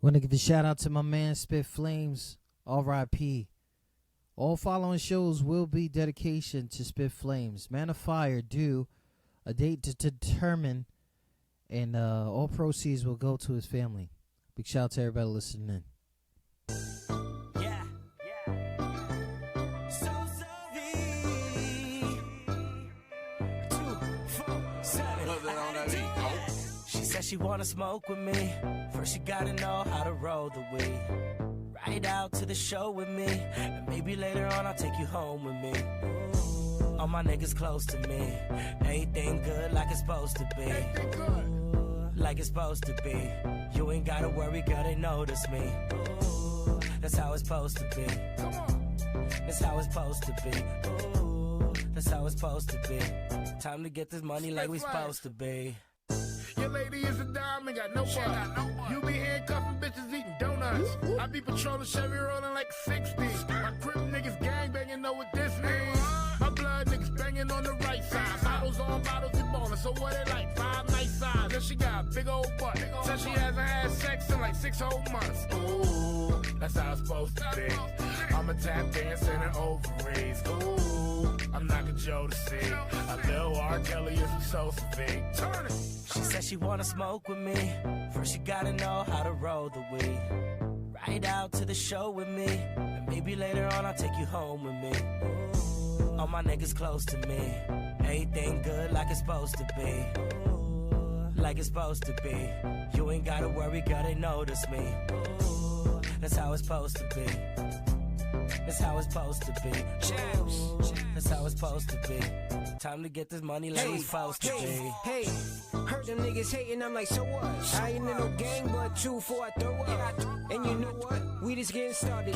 Want to give a shout out to my man Spit Flames, R.I.P. All following shows will be dedication to Spit Flames. Man of Fire due, a date to determine, and all proceeds will go to his family. Big shout out to everybody listening in. She wanna smoke with me. First you gotta know how to roll the weed. Ride out to the show with me, and maybe later on I'll take you home with me. Ooh, all my niggas close to me. Everything good like it's supposed to be. Ooh, like it's supposed to be. You ain't gotta worry, girl, they notice me. Ooh, that's how it's supposed to be. That's how it's supposed to be. Ooh, that's how it's supposed to be. Time to get this money like we supposed to be. Your lady is a dime and got no one. You be handcuffing bitches eating donuts. I be patrolling Chevy rolling like 60. My crip niggas gang banging, know what this means. My blood niggas banging on the right side. Bottles on bottles, we ballin', so what it like? 5 nice size. Then she got a big old butt. Said she hasn't had sex in like 6 whole months. Ooh, that's how it's supposed to be. I'm a tap dancer in her ovaries. Ooh, I'm knocking Joe to see. A little R. Kelly is so severe. Turn it. She said she wanna smoke with me. First you gotta know how to roll the weed. Ride out to the show with me, and maybe later on I'll take you home with me. Ooh, all my niggas close to me. Everything good like it's supposed to be. Ooh, like it's supposed to be. You ain't gotta worry, girl, they notice me. Ooh, that's how it's supposed to be. That's how it's supposed to be. Ooh, that's how it's supposed to be. Time to get this money like we supposed to be. Hey, heard them niggas hating, I'm like, so what? I ain't in no gang, but 2 before I throw up. And you know what? We just getting started.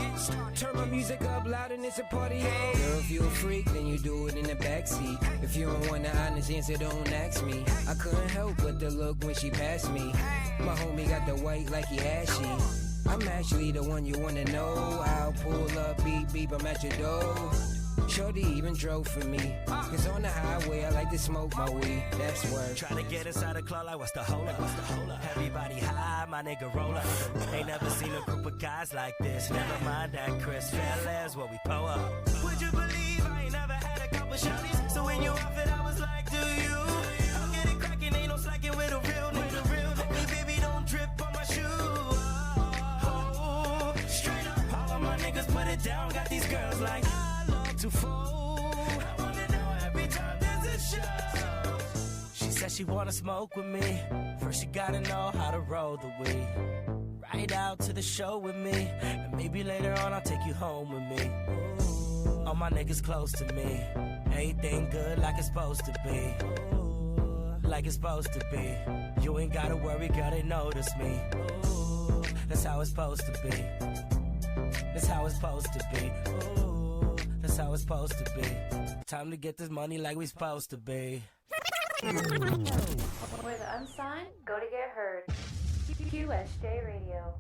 Turn my music up loud and it's a party. Girl, if you a freak, then you do it in the backseat. If you don't want the honest answer, don't ask me. I couldn't help but to look when she passed me. My homie got the white like he ashy. I'm actually the one you wanna know. I'll pull up, beep, beep, I'm at your door. Shorty even drove for me. Cause on the highway, I like to smoke my weed. That's word. Tryna get inside the club like, what's the hold up? Everybody high, my nigga roll up. Ain't never seen a group of guys like this. Never mind that Chris Fellas, what we pull up. Would you believe I ain't never had a couple shorties? So when you off it, I was like, do you? I'll get it cracking, ain't no slacking with a real nigga. Let me, baby, don't drip on my shoe. Oh, straight up, all of my niggas put it down. Got these girls like, to fold. I wanna know every time there's a show. She said she wanna smoke with me. First you gotta know how to roll the weed. Ride out to the show with me, and maybe later on I'll take you home with me. Ooh, all my niggas close to me. Everything good like it's supposed to be. Ooh, like it's supposed to be. You ain't gotta worry, girl, they notice me. Ooh, that's how it's supposed to be. That's how it's supposed to be. Ooh, that's how it's supposed to be. Time to get this money like we supposed to be. Where the unsigned go to get heard. QSJ Radio.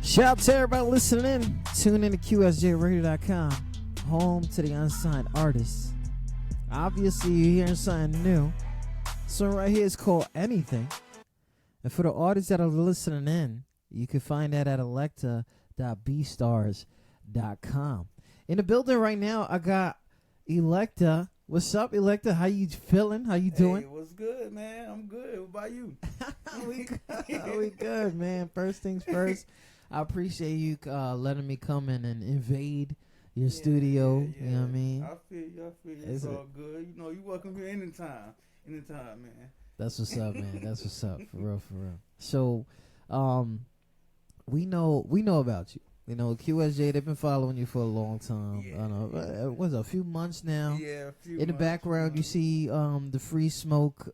Shout out to everybody listening in. Tune in to QSJRadio.com, home to the unsigned artists. Obviously, you're hearing something new. So right here is called Anything. And for the artists that are listening in, you can find that at electa.bstars.com. In the building right now, I got Electa. What's up, Electa? How you feeling? How you doing? Hey, what's good, man? I'm good. What about you? we good, man. First things first, I appreciate you letting me come in and invade your studio. Yeah. You know what I mean? I feel you. It's all good. You know, you welcome here anytime. Anytime, man. That's what's up, man. That's what's up. For real, for real. So, we know about you. You know, QSJ, they've been following you for a long time. Yeah, I know. It was a few months now. Yeah, a few In the months, background, you see the free smoke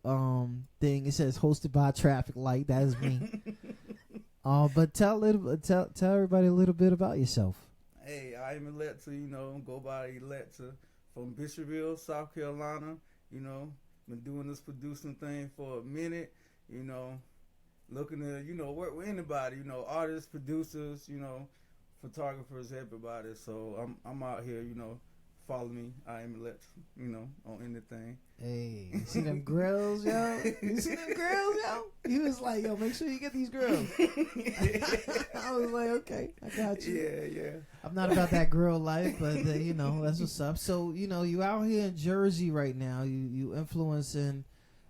thing. It says hosted by Traffic Light. That is me. But tell everybody a little bit about yourself. Hey, I'm Electa, you know, go by Electa from Bishopville, South Carolina. You know, been doing this producing thing for a minute, you know, looking to, you know, work with anybody, you know, artists, producers, you know, photographers, everybody. So I'm out here, you know, follow me. I am Electa, you know, on anything. Hey, you see them grills, yo? You see them grills, yo? He was like, yo, make sure you get these grills. I was like, okay, I got you. Yeah. I'm not about that grill life, but you know, that's what's up. So, you know, you out here in Jersey right now. You influencing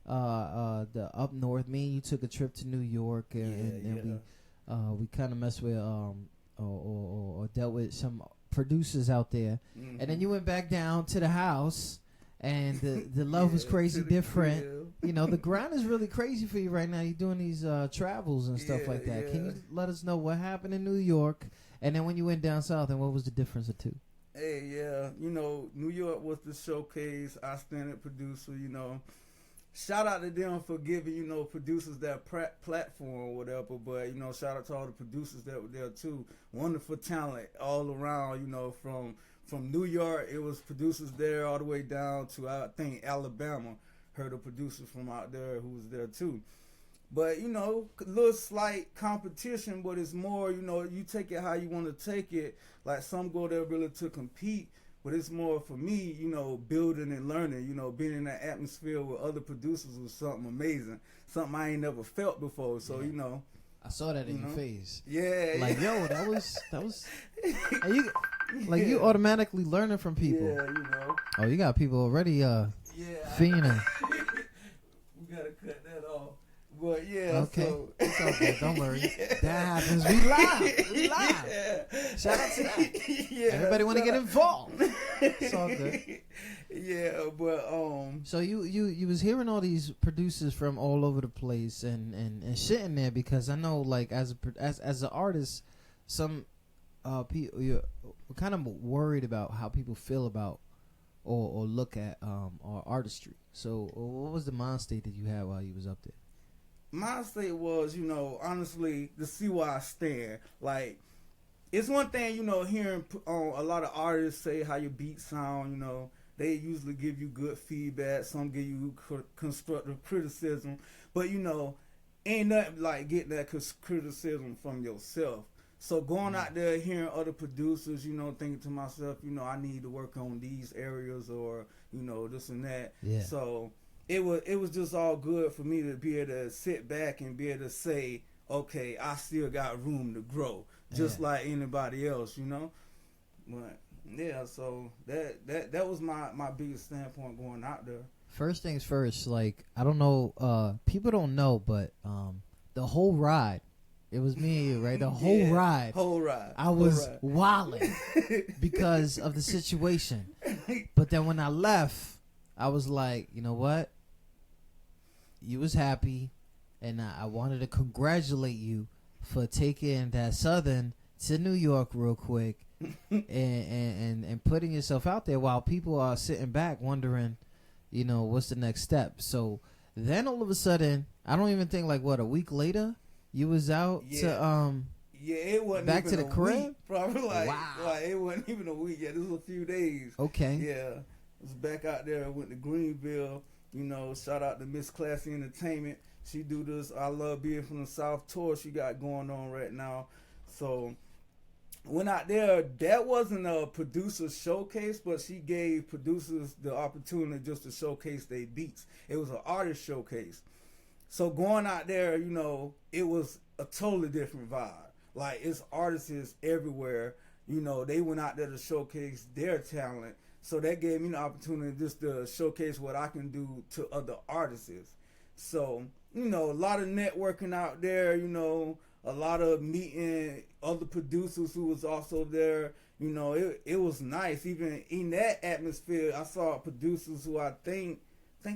the up north. Me and you took a trip to New York, and we kind of messed with or dealt with some producers out there, and then you went back down to the house. And the love was crazy different. You know, the grind is really crazy for you right now. You're doing these travels and stuff like that. Can you let us know what happened in New York? And then when you went down south, and what was the difference of two? Hey, yeah. You know, New York was the showcase. Outstanding producer, you know. Shout out to them for giving, you know, producers that platform or whatever. But, you know, shout out to all the producers that were there, too. Wonderful talent all around, you know, from New York. It was producers there all the way down to, I think, Alabama. Heard a producer from out there who was there, too. But, you know, a little slight competition, but it's more, you know, you take it how you want to take it. Like, some go there really to compete. But it's more for me, you know, building and learning, you know, being in that atmosphere with other producers was something amazing. Something I ain't never felt before. So, you know. I saw that in your face. Yeah. Like, yo, that was you automatically learning from people. Yeah, you know. Oh, you got people already fiending. We got to cut that off. But yeah, okay. So. It's okay, don't worry. That happens. We live. Yeah. Shout out to that. Yeah, everybody want to get involved. It's all good. Yeah, but so you was hearing all these producers from all over the place and shit in there, because I know, like, as an artist, some people you're kind of worried about how people feel about or look at our artistry. So what was the mind state that you had while you was up there? My state was, you know, honestly, to see where I stand. Like, it's one thing, you know, hearing a lot of artists say how your beats sound, you know. They usually give you good feedback. Some give you constructive criticism. But, you know, ain't nothing like getting that criticism from yourself. So going out there, hearing other producers, you know, thinking to myself, you know, I need to work on these areas or, you know, this and that. Yeah. So it was just all good for me to be able to sit back and be able to say, okay, I still got room to grow, just like anybody else, you know. But yeah, so that was my biggest standpoint going out there. First things first, like, I don't know, people don't know, but the whole ride, it was me and you, right? The whole ride. I was wilding because of the situation. But then when I left, I was like, you know what? You was happy, and I wanted to congratulate you for taking that Southern to New York real quick and putting yourself out there while people are sitting back wondering, you know, what's the next step. So then all of a sudden, I don't even think, like, what, a week later, you was out to it wasn't back even to the a crib. Week, probably like Wow. It wasn't even a week. Yeah, this was a few days. Okay. Yeah, was back out there. Went to Greenville. You know, shout out to Miss Classy Entertainment. She do this I Love Being from the South tour she got going on right now. So went out there. That wasn't a producer showcase, but she gave producers the opportunity just to showcase their beats. It was an artist showcase. So going out there, you know, it was a totally different vibe. Like, it's artists everywhere. You know, they went out there to showcase their talent. So that gave me the opportunity just to showcase what I can do to other artists. So, you know, a lot of networking out there, you know, a lot of meeting other producers who was also there. You know, it was nice. Even in that atmosphere, I saw producers who I think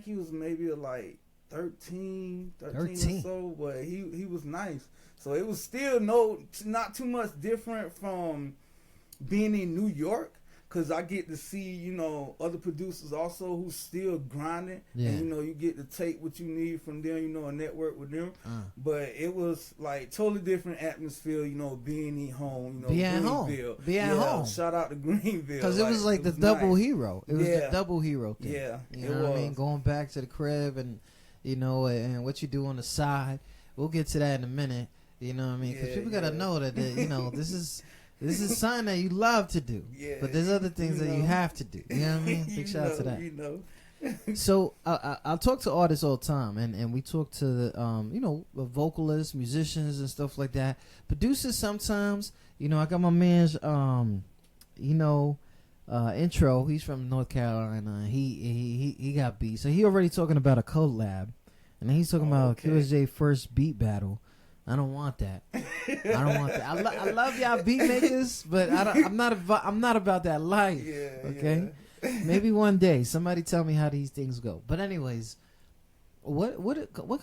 he was maybe like 13 or so, but he was nice. So it was still not too much different from being in New York, because I get to see, you know, other producers also who's still grinding. Yeah. And, you know, you get to take what you need from them, you know, and network with them. But it was like totally different atmosphere, you know, being at home, you know, Greenville. Be at home. Shout out to Greenville. Because it was like the double nice. hero. It was the double hero thing. Yeah. You know what I mean? Going back to the crib and, you know, and what you do on the side. We'll get to that in a minute. You know what I mean? Because people got to know that, you know, this is something that you love to do. Yeah, but there's other things that you have to do. You know what I mean? Big shout out to that. You know. So I talk to artists all the time, and we talk to the you know, vocalists, musicians, and stuff like that. Producers sometimes, you know, I got my man's you know, intro. He's from North Carolina. He got beats. So he already talking about a collab, and he's talking about QSJ first beat battle. I don't want that. I love y'all beat makers, but I'm not about that life. Yeah, okay. Yeah. Maybe one day somebody tell me how these things go. But anyways, what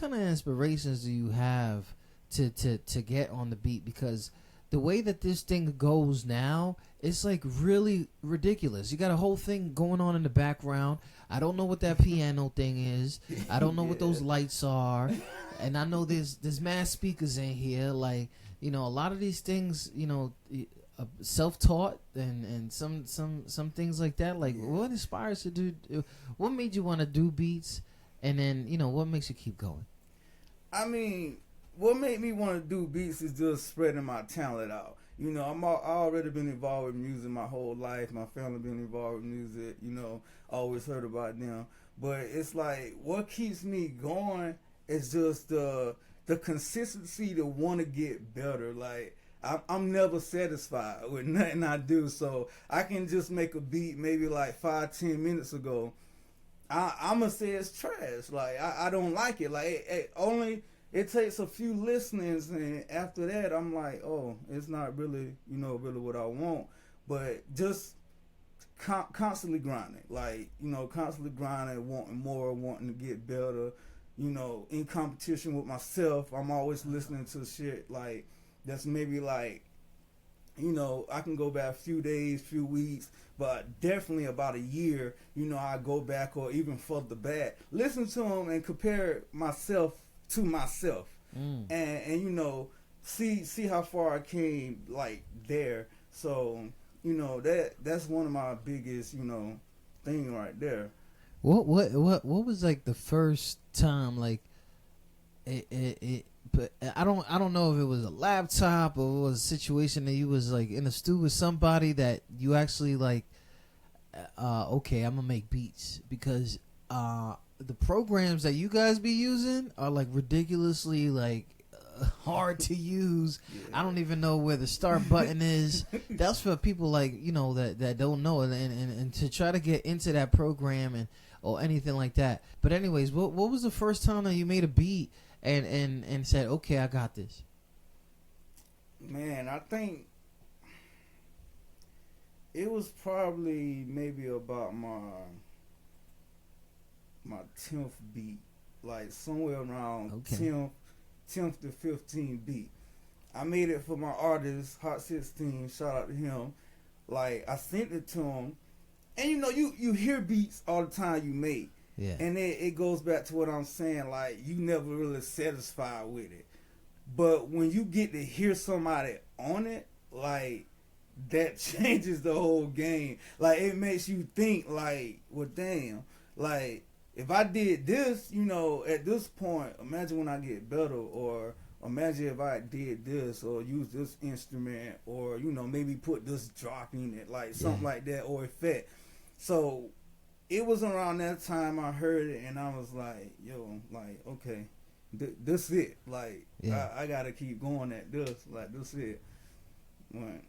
kind of inspirations do you have to get on the beat? Because the way that this thing goes now, it's like really ridiculous. You got a whole thing going on in the background. I don't know what that piano thing is. I don't know what those lights are. And I know there's mad speakers in here. Like, you know, a lot of these things, you know, self-taught and some things like that. Like, what inspires you to do? What made you want to do beats? And then, you know, what makes you keep going? I mean, what made me want to do beats is just spreading my talent out. You know, I already been involved with music my whole life. My family been involved with music. You know, always heard about them. But it's like, what keeps me going is just the consistency to want to get better. Like, I'm never satisfied with nothing I do. So I can just make a beat maybe like 5-10 minutes ago. I'm going to say it's trash. Like, I don't like it. Like, it takes a few listenings, and after that, I'm like, oh, it's not really, you know, really what I want. But just constantly grinding. Like, you know, constantly grinding, wanting more, wanting to get better. You know, in competition with myself, I'm always listening to shit like that's maybe like, you know, I can go back a few days, few weeks, but definitely about a year, you know, I go back or even further back, listen to them and compare myself to myself, and you know, see how far I came like there. So, you know, that's one of my biggest, you know, thing right there. What was like the first time, like but I don't know if it was a laptop or it was a situation that you was like in a stew with somebody that you actually like, okay, I'm gonna make beats, because the programs that you guys be using are like ridiculously like hard to use. I don't even know where the start button is. That's for people like, you know, that don't know, and to try to get into that program and or anything like that. But anyways, what was the first time that you made a beat and said, okay, I got this? Man, I think it was probably maybe about my 10th beat, like somewhere around 10th to 15th beat. I made it for my artist, Hot 16, shout out to him. Like, I sent it to him. And you know, you hear beats all the time you make. Yeah. And it goes back to what I'm saying, like, you never really satisfied with it. But when you get to hear somebody on it, like, that changes the whole game. Like, it makes you think, like, well, damn, like, if I did this, you know, at this point, imagine when I get better, or imagine if I did this or use this instrument or, you know, maybe put this drop in it, like something like that, or effect. So it was around that time I heard it and I was like, yo, like, okay, this it. Like, I gotta keep going at this. Like, this it. Like,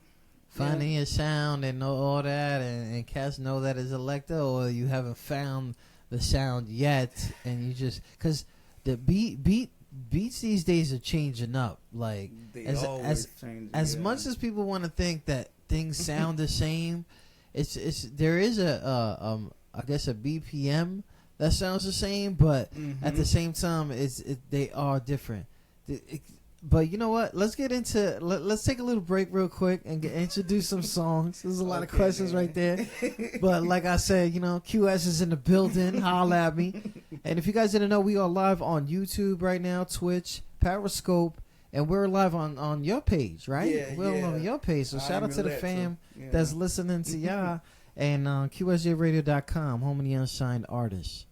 finding your sound and know all that, and cats know that it's Electa, or you haven't found the sound yet, and you just, because the beats these days are changing up. Like, as much as people want to think that things sound the same, there is I guess a BPM that sounds the same, but at the same time they are different. But you know what? Let's get into. Let's take a little break real quick and introduce some songs. There's a lot of questions right there. But like I said, you know, QS is in the building. Holla at me. And if you guys didn't know, we are live on YouTube right now, Twitch, Periscope, and we're live on your page, right? Yeah, we're on your page. So shout out to the fam that's listening to y'all, and QSJRadio.com, home of the unsigned artists.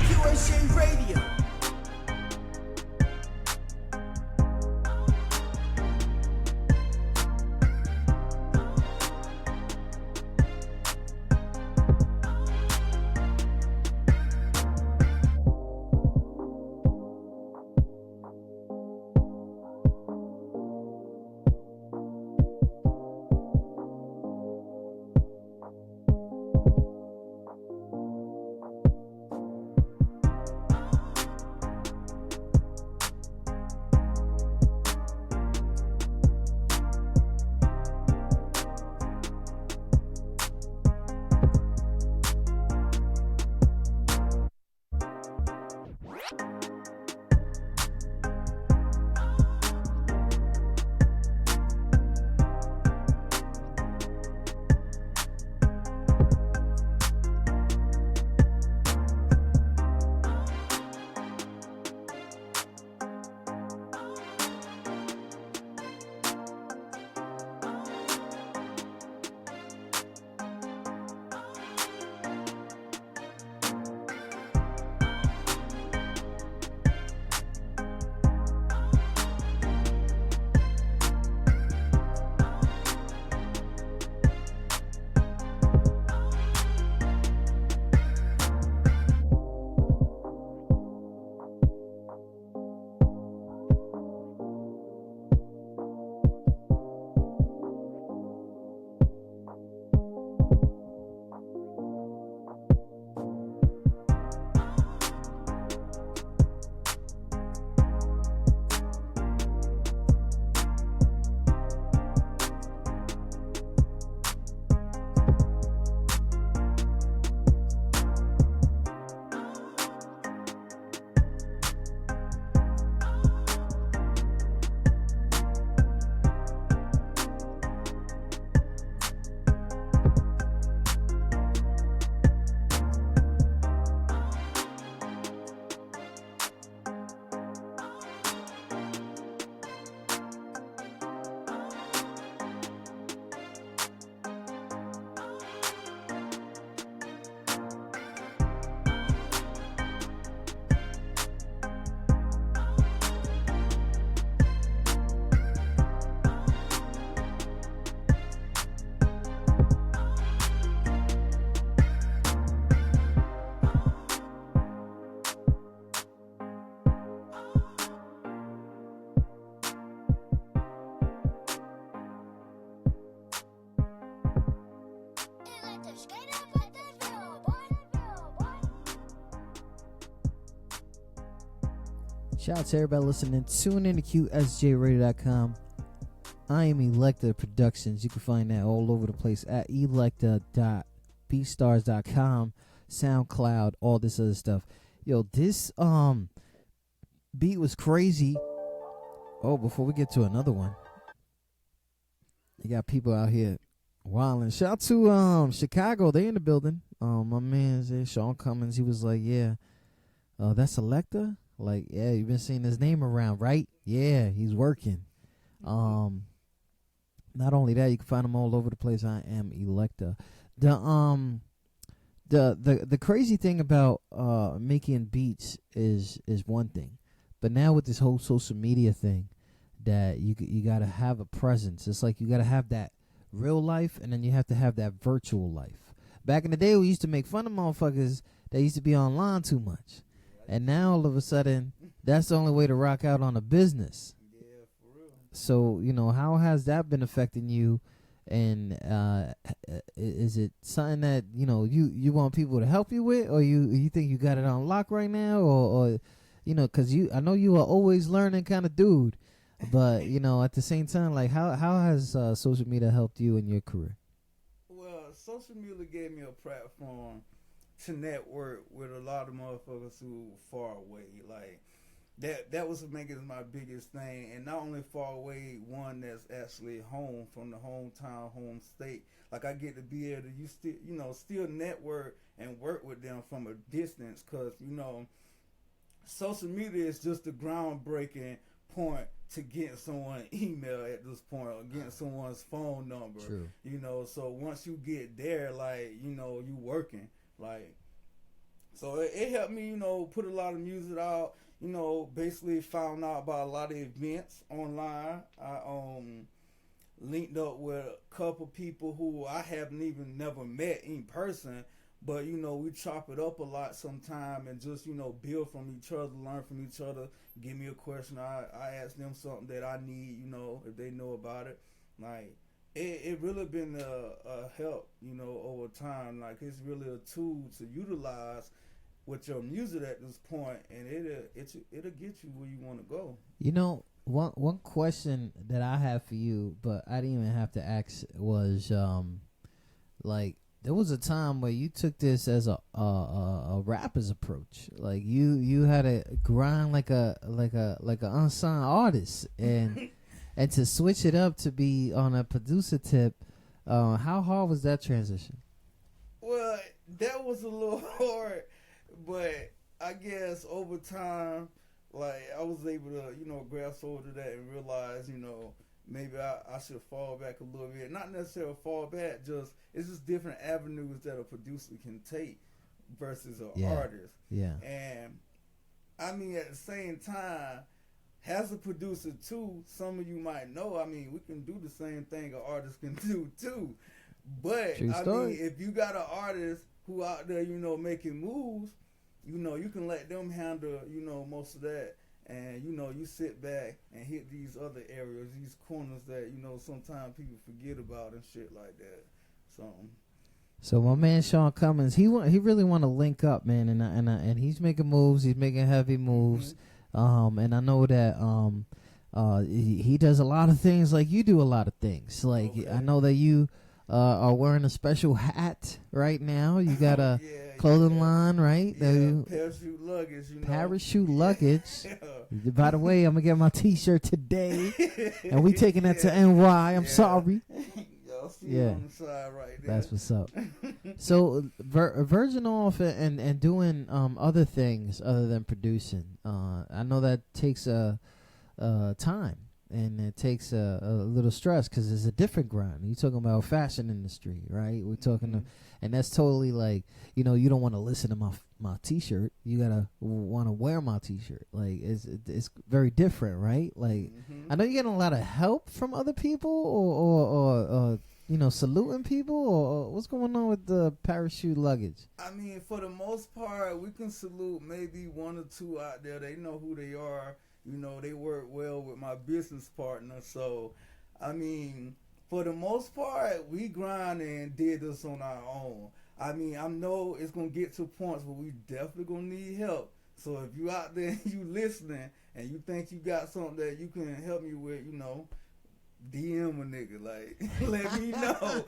QSJ Radio. Shout out to everybody listening. Tune in to QSJRadio.com. I am Electaproductions. You can find that all over the place at electa.beatstars.com, SoundCloud, all this other stuff. Yo, this beat was crazy. Oh, before we get to another one, you got people out here wilding. Shout out to Chicago. They in the building. My man Sean Cummins, he was like, yeah, that's Electa. Like, yeah, you've been seeing his name around, right? Yeah, he's working. Not only that, you can find him all over the place. I am Electa. The crazy thing about making beats is one thing, but now with this whole social media thing, that you gotta have a presence. It's like you gotta have that real life, and then you have to have that virtual life. Back in the day, we used to make fun of motherfuckers that used to be online too much, and now all of a sudden, that's the only way to rock out on a business. Yeah, for real. So, you know, how has that been affecting you? And is it something that, you know, you want people to help you with, or you think you got it on lock right now, or you know, because I know you are always learning kind of dude, but you know, at the same time, like how has social media helped you in your career? Well, social media gave me a platform to network with a lot of motherfuckers who far away. Like that was making my biggest thing, and not only far away, one that's actually home from the hometown, home state. Like I get to be able to still network and work with them from a distance, because you know, social media is just the groundbreaking point to getting someone's email at this point, or getting someone's phone number. True. You know, so once you get there, like, you know, you working. Like, so it helped me, you know, put a lot of music out. You know, basically found out about a lot of events online. I linked up with a couple people who I haven't even never met in person, but you know, we chop it up a lot sometime and just, you know, build from each other, learn from each other. Give me a question, I ask them something that I need, you know, if they know about it. Like it really been a help, you know, over time. Like it's really a tool to utilize with your music at this point, and it'll get you where you want to go. You know, one question that I have for you, but I didn't even have to ask, was like, there was a time where you took this as a rapper's approach. Like you had to grind like a unsigned artist, and and to switch it up to be on a producer tip. How hard was that transition? Well, that was a little hard, but I guess over time, like I was able to, you know, grasp hold of that and realize, you know, maybe I should fall back a little bit. Not necessarily fall back, it's just different avenues that a producer can take versus an artist. Yeah. And I mean, at the same time, as a producer too, some of you might know, I mean, we can do the same thing an artist can do too. But I mean, if you got an artist who out there, you know, making moves, you know, you can let them handle, you know, most of that. And, you know, you sit back and hit these other areas, these corners that, you know, sometimes people forget about and shit like that. So my man Sean Cummins, he really want to link up, man, and he's making moves. He's making heavy moves. Mm-hmm. And I know that he does a lot of things like you do a lot of things. Like, okay. I know that you are wearing a special hat right now. You got a clothing line, right? Yeah, parachute luggage, you know. Parachute luggage. By the way, I'm going to get my T-shirt today. And we taking that to NY. I'm sorry. Y'all see on the side right there. That's what's up. So, verging off and doing other things other than producing, I know that takes time. And it takes a little stress because it's a different grind. You're talking about fashion industry, right? We're talking and that's totally like, you know, you don't want to listen to my T-shirt. You gotta want to wear my T-shirt. Like it's very different, right? Like I know you're getting a lot of help from other people, or you know, saluting people, or what's going on with the parachute luggage? I mean, for the most part, we can salute maybe one or two out there. They know who they are. You know, they work well with my business partner. So, I mean, for the most part, we grind and did this on our own. I mean, I know it's going to get to points where we definitely going to need help. So, if you out there and you listening and you think you got something that you can help me with, you know, DM a nigga, like, let me know.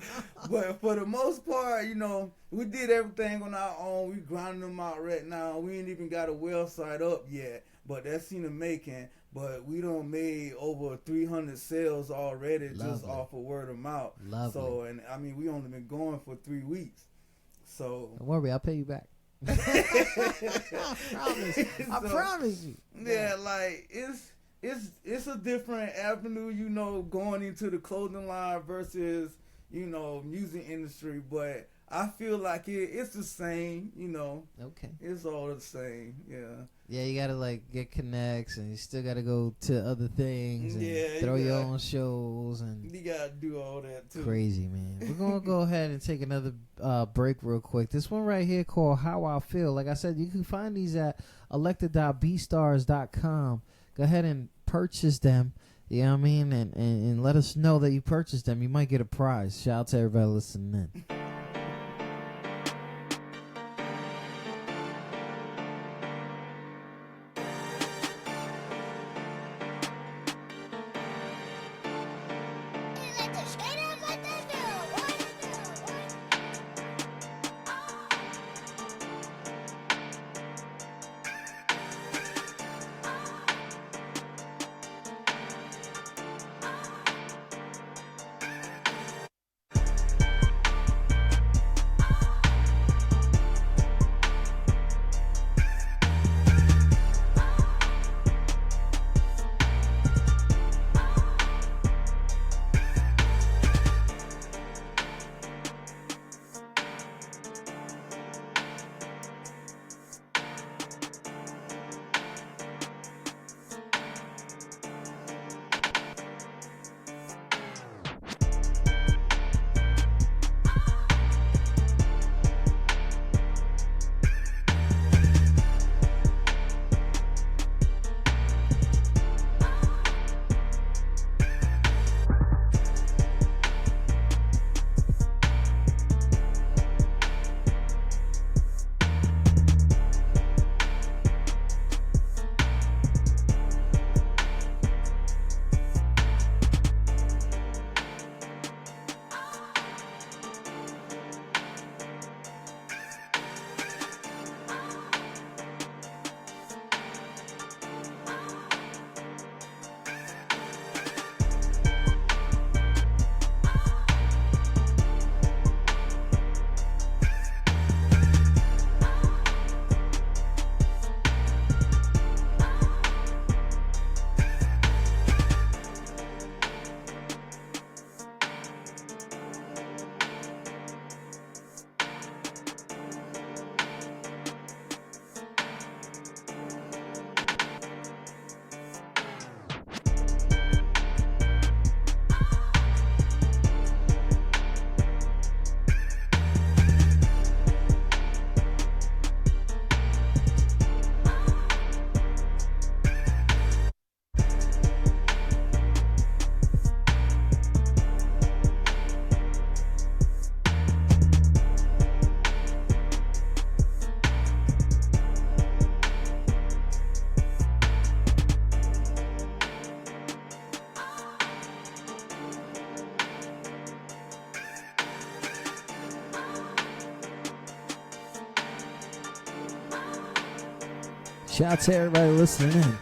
But for the most part, you know, we did everything on our own. We grinding them out right now. We ain't even got a website up yet. but that's in the making. But we done made over 300 sales already just off of word of mouth. Lovely. So, and I mean, we only been going for 3 weeks. So don't worry, I'll pay you back. I promise you. Yeah, like it's a different avenue, you know, going into the clothing line versus, you know, music industry, but I feel like it's the same, you know. Okay. It's all the same, yeah. Yeah, you gotta like get connects, and you still gotta go to other things, and throw your own shows, and you gotta do all that too. Crazy, man. We're gonna go ahead and take another break real quick. This one right here called "How I Feel." Like I said, you can find these at electa.beatstars.com. Go ahead and purchase them. You know what I mean, and let us know that you purchased them. You might get a prize. Shout out to everybody listening in. Shout out to everybody listening in.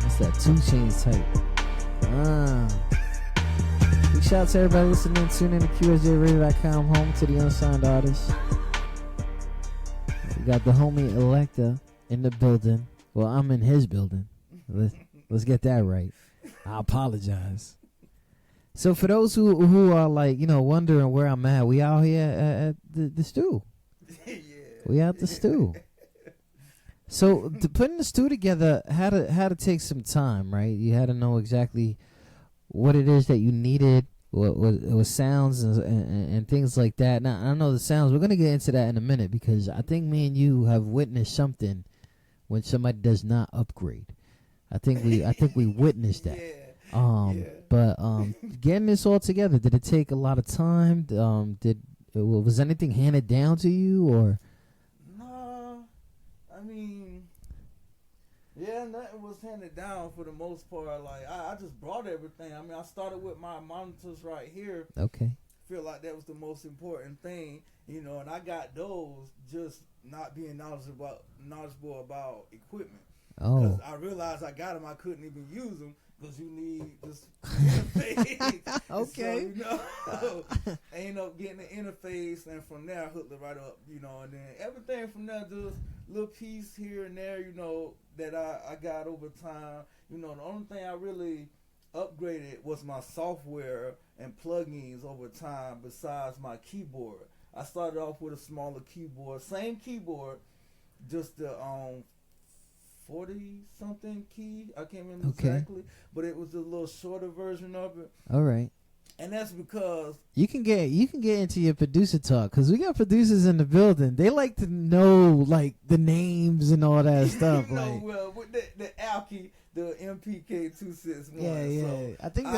That's that 2 Chainz type. Big shout out to everybody listening in. Tune in to QSJRadio.com, home to the unsigned artists. We got the homie Electa in the building. Well, I'm in his building. Let's get that right. I apologize. So for those who are like, you know, wondering where I'm at, we out here at the stew. We out the stew. So to putting the stew together had to take some time, right? You had to know exactly what it is that you needed, what sounds and things like that. Now I know the sounds. We're gonna get into that in a minute because I think me and you have witnessed something when somebody does not upgrade. I think we witnessed that. But getting this all together, did it take a lot of time? Was anything handed down to you or? I mean, yeah, nothing was handed down for the most part. Like, I just brought everything. I mean, I started with my monitors right here. Okay. Feel like that was the most important thing. And I got those just not being knowledgeable about equipment. Because I realized I got them, I couldn't even use them because you need this interface. Okay. So, I ended up getting the interface, and from there I hooked it right up, and then everything from there, just little piece here and there, that I got over time. The only thing I really upgraded was my software and plugins over time besides my keyboard. I started off with a smaller keyboard, same keyboard, just the 40 something key. I can't remember exactly, but it was a little shorter version of it. All right. And that's because you can get into your producer talk, because we got producers in the building. They like to know like the names and all that stuff. Well, with the Alki, the MPK 261. Yeah. So I think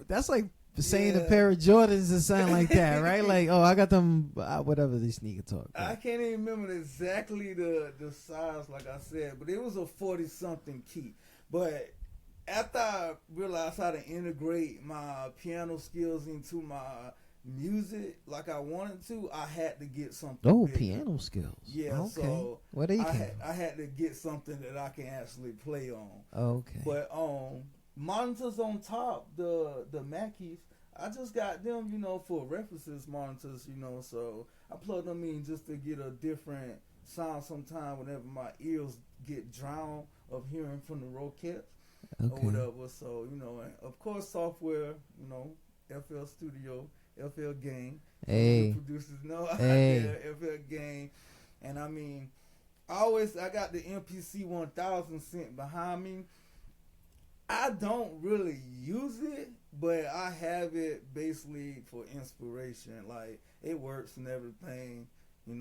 that's like saying a pair of Jordans or something like that, right? Like, I got them, whatever they sneaker talk. Right? I can't even remember exactly the size, like I said, but it was a 40-something key. But after I realized how to integrate my piano skills into my music like I wanted to, I had to get something bigger. Piano skills. Yeah, okay. so Where they I had to get something that I can actually play on. Okay. But monitors on top, the Mackies, I just got them, for references monitors, so I plug them in just to get a different sound sometime whenever my ears get drowned of hearing from the Roquettes or whatever. So, and of course software, FL Studio, FL Game. Hey. Producers know hey. FL Game. And I mean, I got the MPC 1000 sent behind me. I don't really use it, but I have it basically for inspiration. Like, it works and everything, If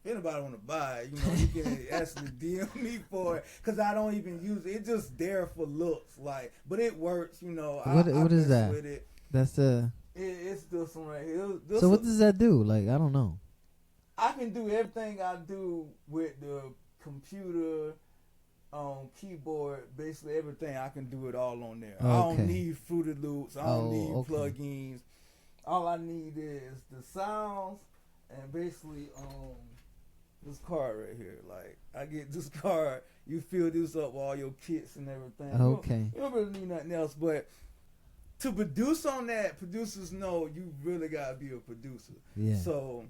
anybody want to buy it, you can actually DM me for it, because I don't even use it. It's just there for looks, but it works, What is that? With it. That's the... It's this one right here. So what does that do? Like, I don't know. I can do everything I do with the computer, keyboard, basically everything. I can do it all on there. Okay. I don't need Fruity Loops. I don't need plugins. All I need is the sounds and basically this card right here. Like, I get this card, you fill this up with all your kits and everything. Okay. You don't really need nothing else, but to produce on that, producers know you really gotta be a producer. Yeah. So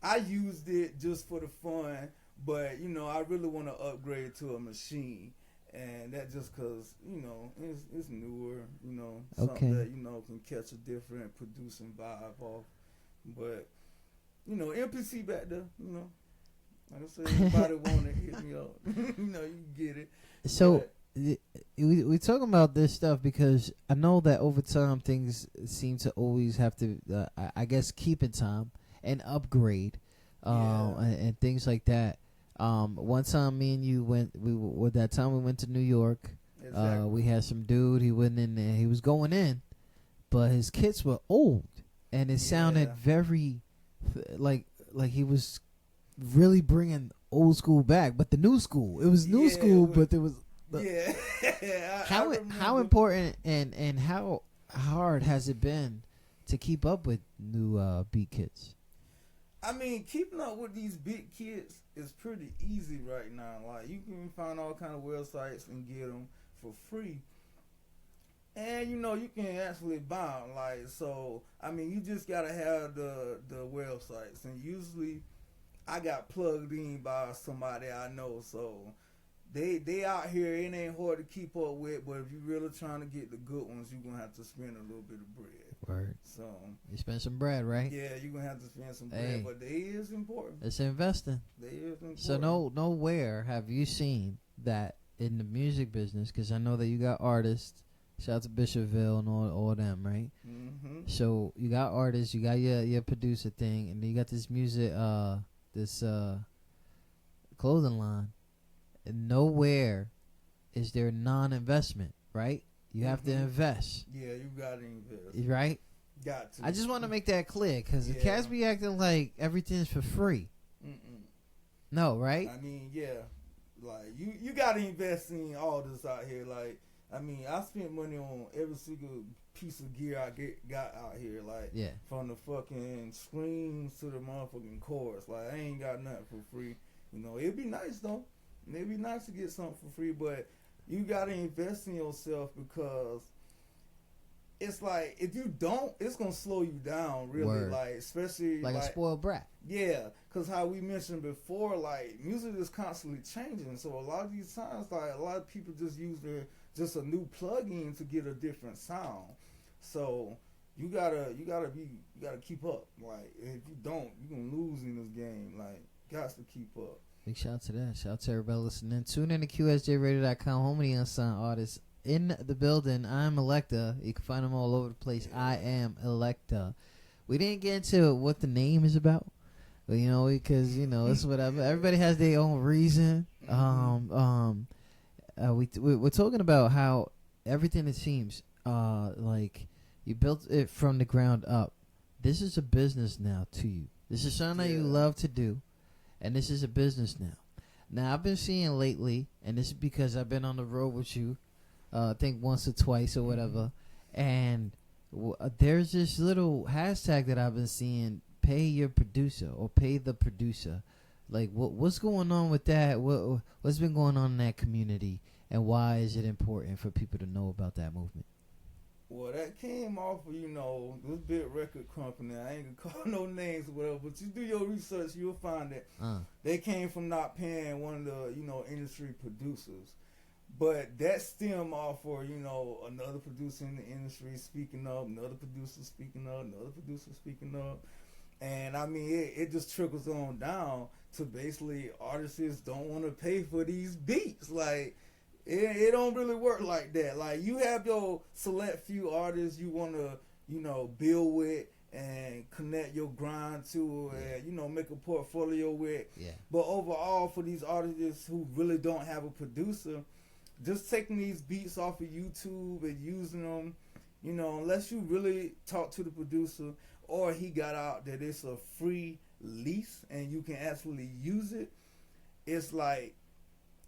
I used it just for the fun, but I really want to upgrade to a machine, and that just because it's newer, something that can catch a different producing vibe off. But MPC back there, like I said, anybody want to hit me up, you can get it. So we talking about this stuff because I know that over time things seem to always have to, I guess, keep in time and upgrade, and things like that. One time me and you went to New York. Exactly. We had some dude, he went in there, he was going in, but his kits were old, and it sounded very like he was really bringing old school back, but the new school, it was new school, but there was how important and how hard has it been to keep up with new beat kits? I mean, keeping up with these big kits is pretty easy right now. Like, you can find all kind of websites and get them for free. And, you can actually buy them. Like, so, I mean, you just got to have the websites. And usually, I got plugged in by somebody I know. So, they out here, it ain't hard to keep up with. But if you're really trying to get the good ones, you're going to have to spend a little bit of bread. Word. So you spend some bread, right? Yeah, you're gonna have to spend some bread, but they is important. It's investing. They is important. So nowhere have you seen that in the music business? Because I know that you got artists. Shout out to Bishopville and all them, right? Mm-hmm. So you got artists, you got your producer thing, and then you got this music, this clothing line. And nowhere is there non-investment, right? You have to invest. Yeah, you got to invest. Right? Got to. I just want to make that clear, because the cats be acting like everything's for free. Mm-mm. No, right? I mean, yeah. Like, you got to invest in all this out here. Like, I mean, I spent money on every single piece of gear I got out here, like from the fucking screens to the motherfucking chords. Like I ain't got nothing for free. You know, it'd be nice though. It'd be nice to get something for free, but you gotta invest in yourself because it's like if you don't, it's gonna slow you down. Really, Word. like especially like a spoiled brat. Yeah, because how we mentioned before, like music is constantly changing. So a lot of these times, like a lot of people just use just a new plug-in to get a different sound. So you gotta keep up. Like if you don't, you gonna lose in this game. Like got to keep up. Big shout out to that. Shout out to everybody listening. Tune in to QSJRadio.com, home of the unsigned artists. In the building, I'm Electa. You can find them all over the place. I am Electa. We didn't get into what the name is about, but, you know, because, you know, it's whatever. Everybody has their own reason. We're talking about how everything, it seems, like you built it from the ground up. This is a business now to you. This is something that you love to do, and this is a business now. Now, I've been seeing lately, and this is because I've been on the road with you, I think once or twice or whatever, and there's this little hashtag that I've been seeing, pay your producer or pay the producer. Like, what's going on with that? What's been going on in that community, and why is it important for people to know about that movement? Well, that came off of, you know, this big record company. I ain't gonna call no names or whatever, but you do your research, you'll find that they came from not paying one of the, you know, industry producers. But that stemmed off for, you know, another producer in the industry speaking up, another producer speaking up, another producer speaking up. And, I mean, it just trickles on down to basically artists don't want to pay for these beats. Like, it don't really work like that. Like, you have your select few artists you want to, you know, build with and connect your grind to and, you know, make a portfolio with. Yeah. But overall, for these artists who really don't have a producer, just taking these beats off of YouTube and using them, you know, unless you really talk to the producer or he got out that it's a free lease and you can actually use it, it's like,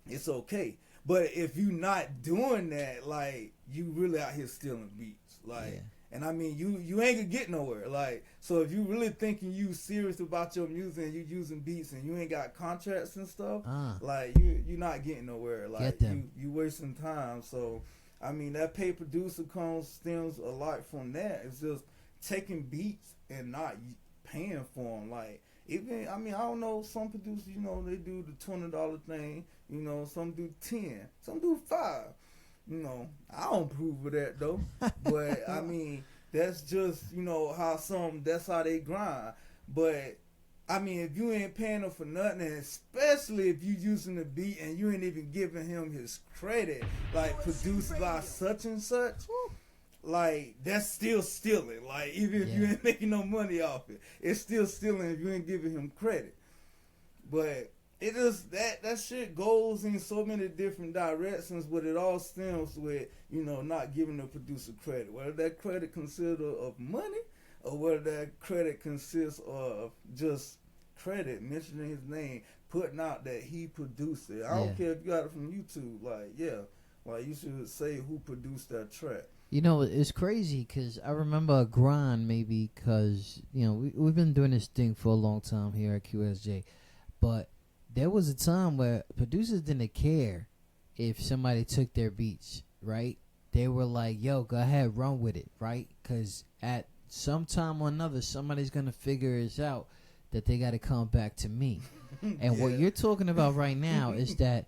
it's okay. But if you not doing that, like, you really out here stealing beats. Like, and I mean, you ain't gonna get nowhere. Like, so if you really thinking you serious about your music and you using beats and you ain't got contracts and stuff, like, you not getting nowhere. Like, you wasting time. So, I mean, that pay producer stems a lot from that. It's just taking beats and not paying for them. Like, even, I mean, I don't know, some producers, you know, they do the $20 thing. You know, some do 10, some do 5. You know, I don't approve of that though. But I mean, that's just, you know, that's how they grind. But I mean, if you ain't paying them for nothing, and especially if you using the beat and you ain't even giving him his credit, like produced by such and such, like that's still stealing. Like even if you ain't making no money off it, it's still stealing if you ain't giving him credit. But it is that shit goes in so many different directions, but it all stems with, you know, not giving the producer credit. Whether that credit consists of money or whether that credit consists of just credit, mentioning his name, putting out that he produced it. I don't care if you got it from YouTube. Like, like you should say who produced that track. You know, it's crazy because I remember a grind maybe because, you know, we've been doing this thing for a long time here at QSJ, but there was a time where producers didn't care if somebody took their beats, right? They were like, yo, go ahead, run with it, right? Because at some time or another, somebody's going to figure it out that they got to come back to me. And what you're talking about right now is that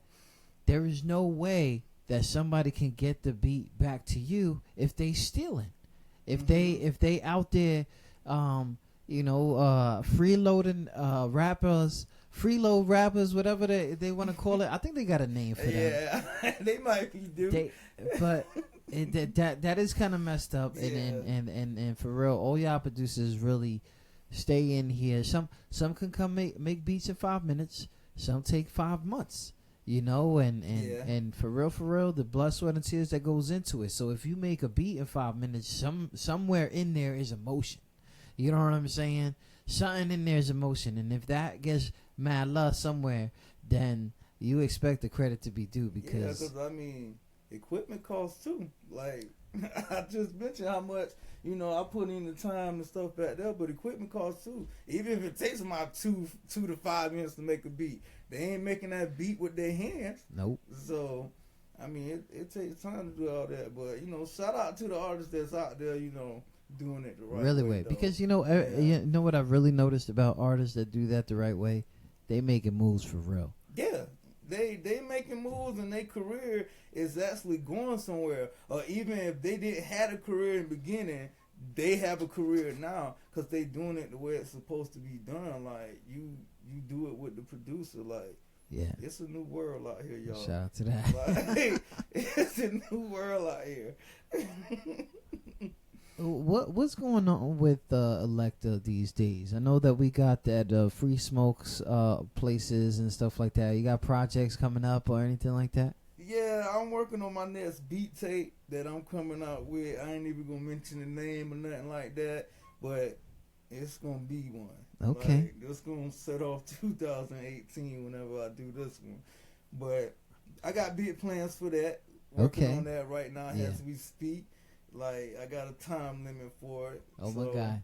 there is no way that somebody can get the beat back to you if they stealing. If they out there, you know, freeloading rappers, freeload rappers, whatever they want to call it. I think they got a name for that. Yeah, they might be doing. But that is kind of messed up. And for real, all y'all producers really stay in here. Some can come make beats in 5 minutes. Some take 5 months. You know, and for real, the blood, sweat, and tears that goes into it. So if you make a beat in 5 minutes, somewhere in there is emotion. You know what I'm saying? Something in there is emotion, and if that gets mad love somewhere, then you expect the credit to be due because I mean, equipment costs too. Like I just mentioned how much, you know, I put in the time and stuff back there, but equipment costs too. Even if it takes them about 2 to 5 minutes to make a beat, they ain't making that beat with their hands. Nope. So, I mean, it takes time to do all that. But, you know, shout out to the artists that's out there, you know, doing it the right really way. Way. Because, you know, you know what I've really noticed about artists that do that the right way? They making moves for real. Yeah. They making moves, and their career is actually going somewhere. Or even if they didn't have a career in the beginning, they have a career now because they doing it the way it's supposed to be done. Like, you do it with the producer. Like, yeah, it's a new world out here, y'all. Shout out to that. Like, it's a new world out here. What's going on with Electa these days? I know that we got that free smokes places and stuff like that. You got projects coming up or anything like that? Yeah, I'm working on my next beat tape that I'm coming out with. I ain't even gonna mention the name or nothing like that, but it's gonna be one. Okay. Like, it's gonna set off 2018 whenever I do this one. But I got big plans for that. Working on that right now as we speak. Like, I got a time limit for it. Oh, my God.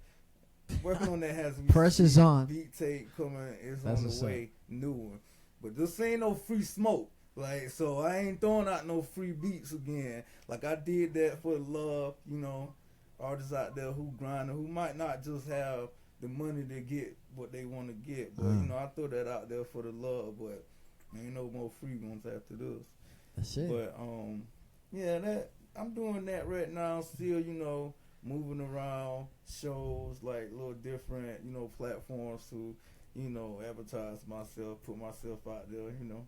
Working on that as we Pressure's speak. on. Beat tape coming is That's on the way. New one. But this ain't no free smoke. Like, so I ain't throwing out no free beats again. Like, I did that for the love, you know, artists out there who grind, who might not just have the money to get what they want to get. But, you know, I throw that out there for the love, but ain't no more free ones after this. That's it. But, yeah, I'm doing that right now, still, you know, moving around shows, like, little different, you know, platforms to, you know, advertise myself, put myself out there, you know.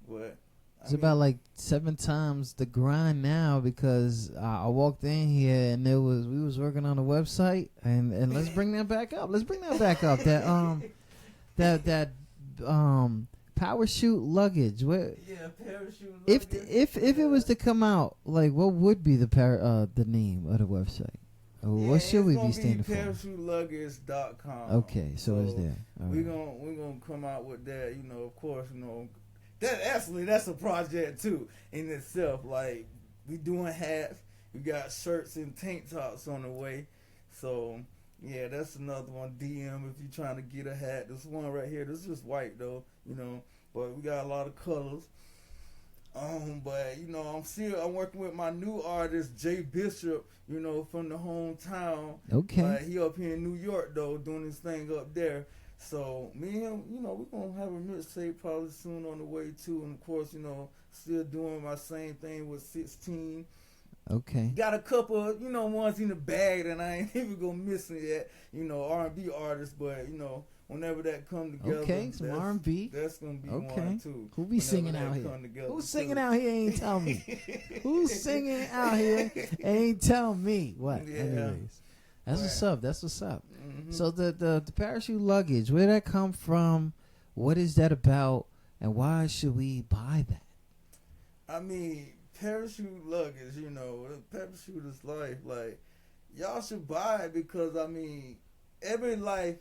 But it's about like 7 times the grind now because I walked in here and we was working on a website and let's bring that back up. Let's bring that back up. That parachute luggage. Yeah, parachute luggage. If it was to come out, like, what would be the name of the website? What should we be standing for? ParachuteLuggage.com. Okay, so it's there. We're gonna come out with that. You know, of course, you know. That's a project too in itself. Like, we doing hats, we got shirts and tank tops on the way. So yeah, that's another one. DM if you're trying to get a hat. This one right here, this is just white though, you know. But we got a lot of colors. But you know, I'm working with my new artist Jay Bishop, you know, from the hometown. Okay. He up here in New York though, doing his thing up there. So me and him, you know, we're gonna have a mixtape probably soon on the way too, and of course, you know, still doing my same thing with 16. Okay. Got a couple, you know, ones in the bag that I ain't even gonna miss it yet. You know, R&B artists, but you know, whenever that come together, okay, some R&B. That's gonna be one too. Who be singing out here? Who's singing out here? Ain't tell me. Who's singing out here? Ain't tell me. What? Yeah. Anyways. That's what's up. That's what's up. Mm-hmm. So the parachute luggage, where did that come from? What is that about? And why should we buy that? I mean, parachute luggage, you know, parachute is life. Like, y'all should buy it because, I mean, every life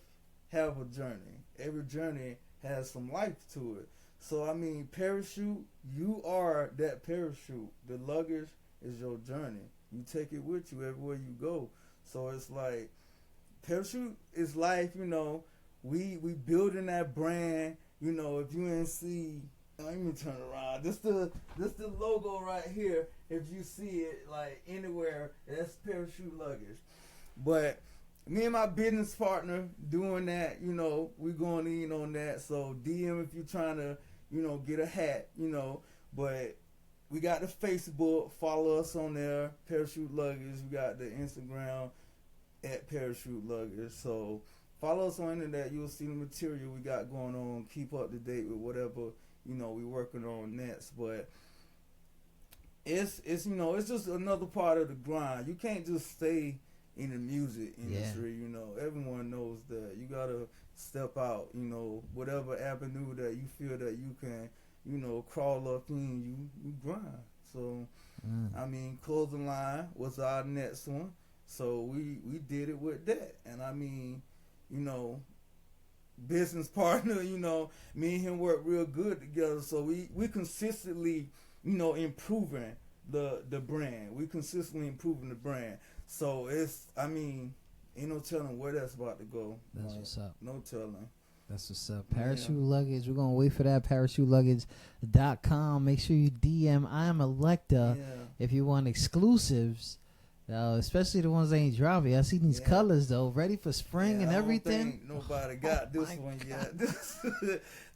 have a journey. Every journey has some life to it. So, I mean, parachute, you are that parachute. The luggage is your journey. You take it with you everywhere you go. So it's like, parachute is life, you know. We building that brand, you know. If you ain't see, let me turn around. This the logo right here. If you see it like anywhere, that's parachute luggage. But me and my business partner doing that, you know, we going in on that. So DM if you're trying to, you know, get a hat, you know. But we got the Facebook, follow us on there, Parachute Luggage. We got the Instagram at Parachute Luggage. So follow us on internet. You'll see the material we got going on. Keep up to date with whatever, you know, we working on next. But it's you know, it's just another part of the grind. You can't just stay in the music industry, you know. Everyone knows that. You gotta step out, you know, whatever avenue that you feel that you can, you know, crawl up in, you grind. So, I mean, Clothing Line was our next one. So we did it with that. And I mean, you know, business partner, you know, me and him work real good together. So we consistently, you know, improving the brand. We consistently improving the brand. So it's, I mean, ain't no telling where that's about to go. That's what's up. No telling. That's what's up. Parachute luggage. We're gonna wait for that. Parachuteluggage.com. Make sure you DM iamelecta if you want exclusives. Especially the ones that ain't dropping. I see these colors though, ready for spring and everything. Nobody got this one yet. This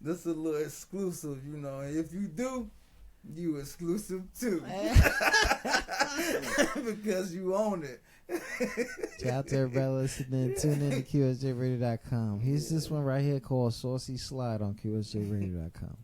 is a little exclusive, you know. And if you do, you exclusive too, because you own it. Shout out to everybody listening. Tune in to QSJRadio.com. Here's this one right here called Saucy Slide on QSJRadio.com.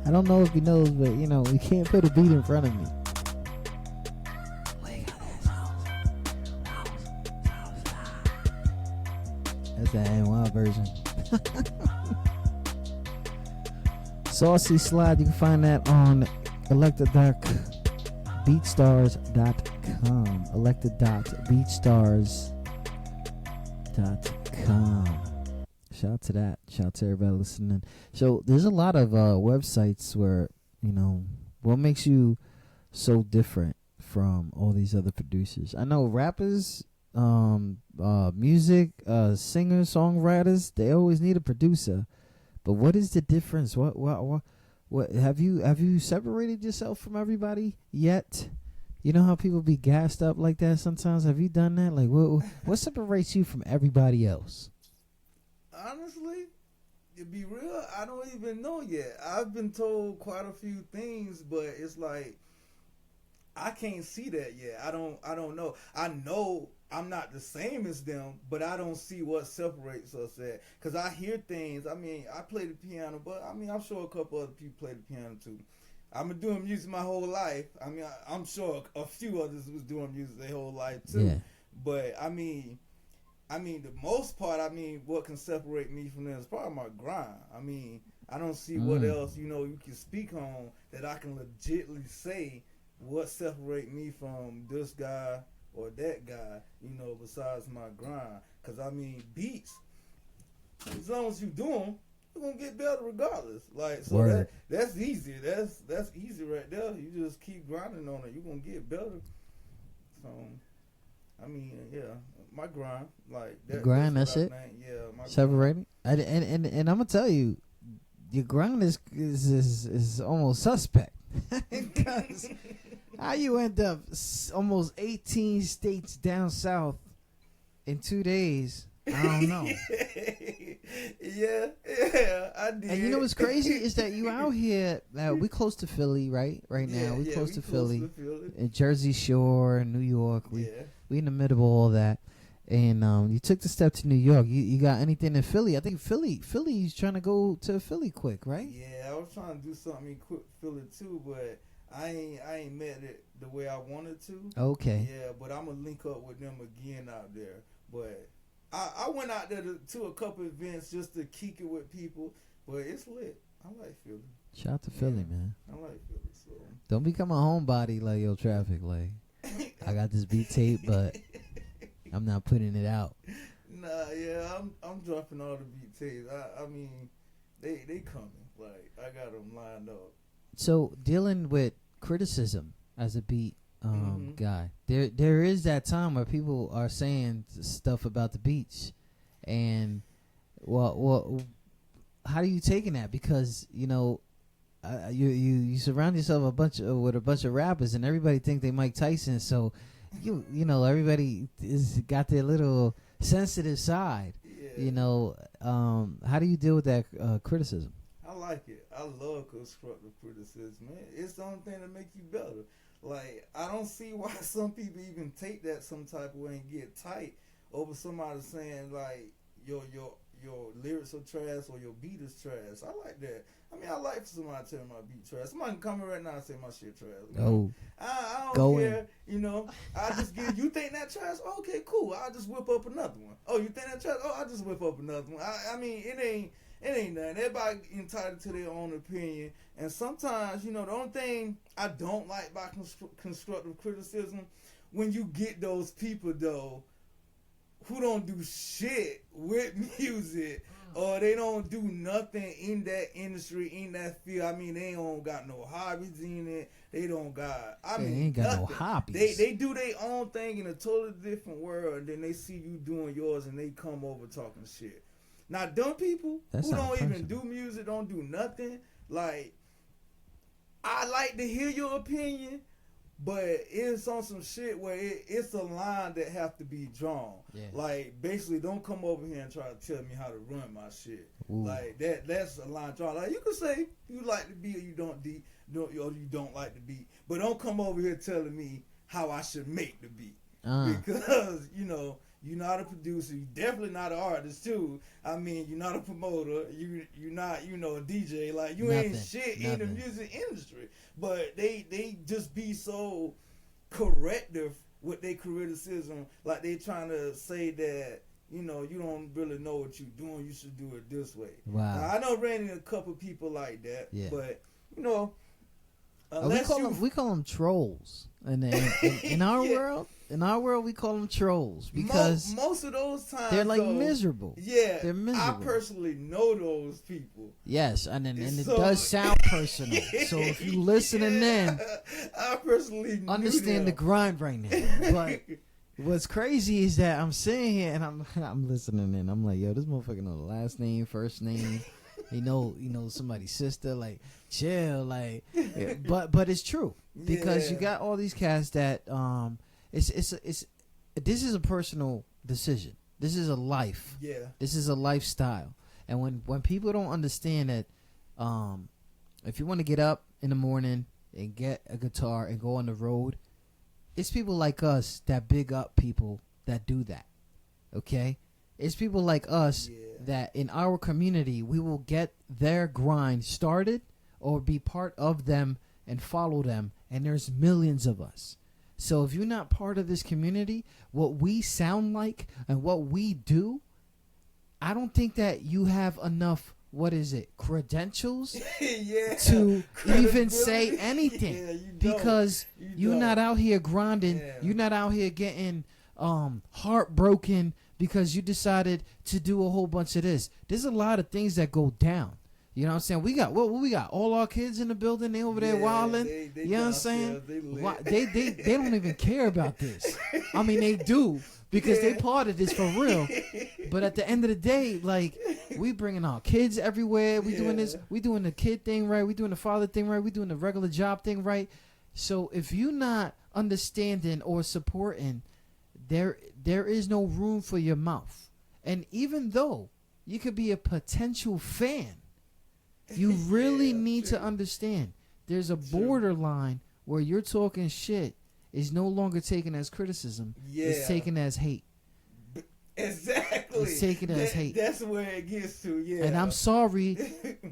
I don't know if he knows, but you know, we can't put a beat in front of me. That's the NY version. Saucy Slide, you can find that on Electa.beatstars.com. Electa.beatstars.com. Shout out to that. Shout out to everybody listening. So there's a lot of websites where, you know, what makes you so different from all these other producers? I know rappers, music, singers, songwriters, they always need a producer. But what is the difference? What have you separated yourself from everybody yet? You know how people be gassed up like that sometimes? Have you done that? Like, what separates you from everybody else? Honestly, to be real, I don't even know yet. I've been told quite a few things, but it's like I can't see that yet. I don't know. I know I'm not the same as them, but I don't see what separates us at. Cause I hear things. I mean, I play the piano, but I mean, I'm sure a couple other people play the piano too. I've been doing music my whole life. I mean, I'm sure a few others was doing music their whole life too. Yeah. But I mean, the most part, what can separate me from them is probably my grind. I mean, I don't see what else, you know, you can speak on that I can legitimately say what separate me from this guy or that guy, you know, besides my grind. Because, I mean, beats, as long as you do them, you're going to get better regardless. Like, so that's easy. That's easy right there. You just keep grinding on it. You're going to get better. So, I mean, yeah, my grind, like that. Grind, that's it. Yeah, my separating. And I'm gonna tell you, your grind is almost suspect. Because how you end up almost 18 states down south in 2 days, I don't know. yeah, I did. And you know what's crazy is that you out here. We close to Philly, right? Right now, we close to Philly, in Jersey Shore, New York. We in the middle of all that. And you took the step to New York. You got anything in Philly? I think Philly's trying to go to Philly quick, right? Yeah, I was trying to do something in quick Philly too, but I ain't met it the way I wanted to. Okay. Yeah, but I'm gonna link up with them again out there. But I went out there to a couple events just to kick it with people. But it's lit. I like Philly. Shout out to Philly, man. I like Philly. So don't become a homebody like Yo Traffic. Like I got this beat tape, but I'm not putting it out. Nah, yeah, I'm dropping all the beat tapes. I mean, they coming. Like I got them lined up. So dealing with criticism as a beat guy, there is that time where people are saying stuff about the beats, and well, how are you taking that? Because you know, you surround yourself with a bunch of rappers, and everybody think they Mike Tyson, so. You know, everybody is got their little sensitive side. Yeah. You know, how do you deal with that criticism? I like it. I love constructive criticism, man. It's the only thing that make you better. Like, I don't see why some people even take that some type of way and get tight over somebody saying like your lyrics are trash or your beat is trash. I like that. I mean, I like somebody telling my beat trash. Somebody can come in right now and say my shit trash. Oh, I don't care. You know, I just give. You think that trash? Okay, cool. I'll just whip up another one. Oh, you think that trash? Oh, I'll just whip up another one. I mean, it ain't nothing. Everybody entitled to their own opinion. And sometimes, you know, the only thing I don't like about constructive criticism, when you get those people though who don't do shit with music. Or they don't do nothing in that industry, in that field. I mean, they don't got no hobbies in it. They don't got. They ain't got nothing. No hobbies. They do their own thing in a totally different world, and then they see you doing yours, and they come over talking shit. Now, dumb people who don't even do music, don't do nothing. Like, I like to hear your opinion, but it's on some shit where it's a line that have to be drawn. Yeah. Like, basically, don't come over here and try to tell me how to run my shit. Ooh. Like, that's a line drawn. Like, you can say you like the beat or you don't like the beat, but don't come over here telling me how I should make the beat. Because, you know, you're not a producer. You're definitely not an artist, too. I mean, you're not a promoter. You're not, you know, a DJ. Like, you ain't shit in the music industry. But they just be so corrective with their criticism. Like, they trying to say that, you know, you don't really know what you're doing. You should do it this way. Wow. Now, I know ran into a couple people like that. Yeah. But, you know, we call them trolls. And in our world, we call them trolls because most of those times they're like miserable. Yeah, they're miserable. I personally know those people. Yes, and it does sound personal. Yeah. So if you listening in, I personally understand the grind right now. But what's crazy is that I'm sitting here and I'm listening in. I'm like, yo, this motherfucker know the last name, first name. You know somebody's sister. Like, chill. Like, but it's true because you got all these cats that this is a personal decision. This is a life. Yeah. This is a lifestyle. And when people don't understand that, if you want to get up in the morning and get a guitar and go on the road, it's people like us that big up people that do that. Okay? It's people like us that in our community, we will get their grind started or be part of them and follow them. And there's millions of us. So if you're not part of this community, what we sound like and what we do, I don't think that you have enough, credentials to even say anything. Because you're not out here grinding. Yeah. You're not out here getting heartbroken because you decided to do a whole bunch of this. There's a lot of things that go down. You know what I'm saying? We got we got all our kids in the building. They over there wilding. You know what I'm saying? They don't even care about this. I mean, they do, because they part of this for real. But at the end of the day, like, we bringing our kids everywhere. We doing this. We doing the kid thing right. We doing the father thing right. We doing the regular job thing right. So if you not understanding or supporting, there is no room for your mouth. And even though you could be a potential fan, you really need to understand there's a borderline where you're talking shit is no longer taken as criticism. It's taken as hate. Exactly. It's taken as hate. That's where it gets to, yeah. And I'm sorry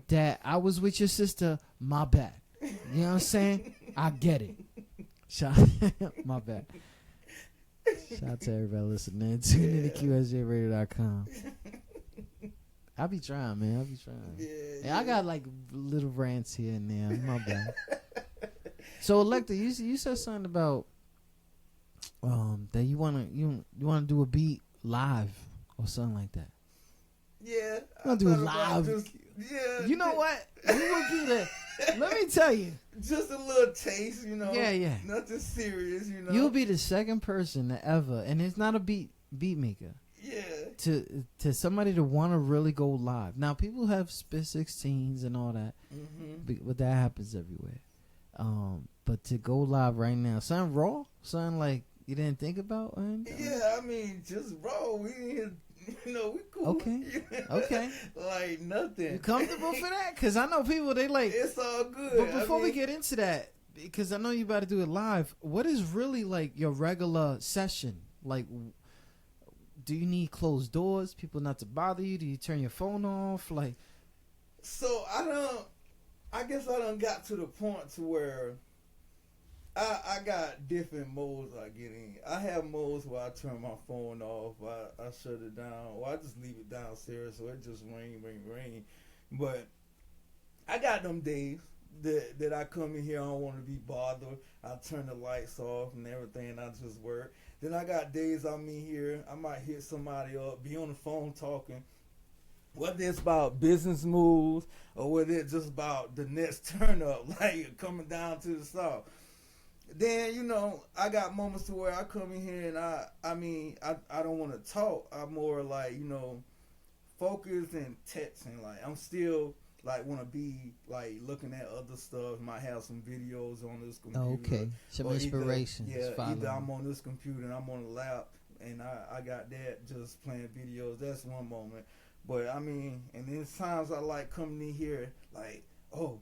that I was with your sister. My bad. You know what I'm saying? I get it. My bad. Shout out to everybody listening. Tune in to QSJRadio.com. I be trying, man. I be trying. Yeah, I got like little rants here and there. My bad. So Electa, you said something about that you wanna do a beat live or something like that. Yeah. You wanna do live? You know what? We will be the. Let me tell you. Just a little taste, you know. Yeah. Nothing serious, you know. You'll be the second person to ever, and it's not a beat maker. Yeah. To somebody to want to really go live. Now people have spit 16s and all that, but that happens everywhere. But to go live right now, something raw, something like you didn't think about. Yeah, I mean, just raw. We didn't. You know, we cool. Okay. Like nothing. You comfortable for that? Because I know people, they like. It's all good. But before we get into that, because I know you about to do it live, what is really like your regular session? Like, do you need closed doors, people not to bother you? Do you turn your phone off? Like, so I guess I done got to the point to where I got different modes I get in. I have modes where I turn my phone off, I shut it down, or I just leave it downstairs so it just ring. But I got them days that I come in here, I don't want to be bothered. I turn the lights off and everything, and I just work. Then I got days I'm in here, I might hit somebody up, be on the phone talking. Whether it's about business moves or whether it's just about the next turn up, like coming down to the south. Then, you know, I got moments to where I come in here and I don't want to talk. I'm more like, you know, focused and texting. Like, I'm still, like, want to be, like, looking at other stuff. Might have some videos on this computer. oh, okay. Some inspiration. Either I'm on this computer and I'm on the lap and I got that just playing videos. That's one moment. But, I mean, and then times I like coming in here, like, oh,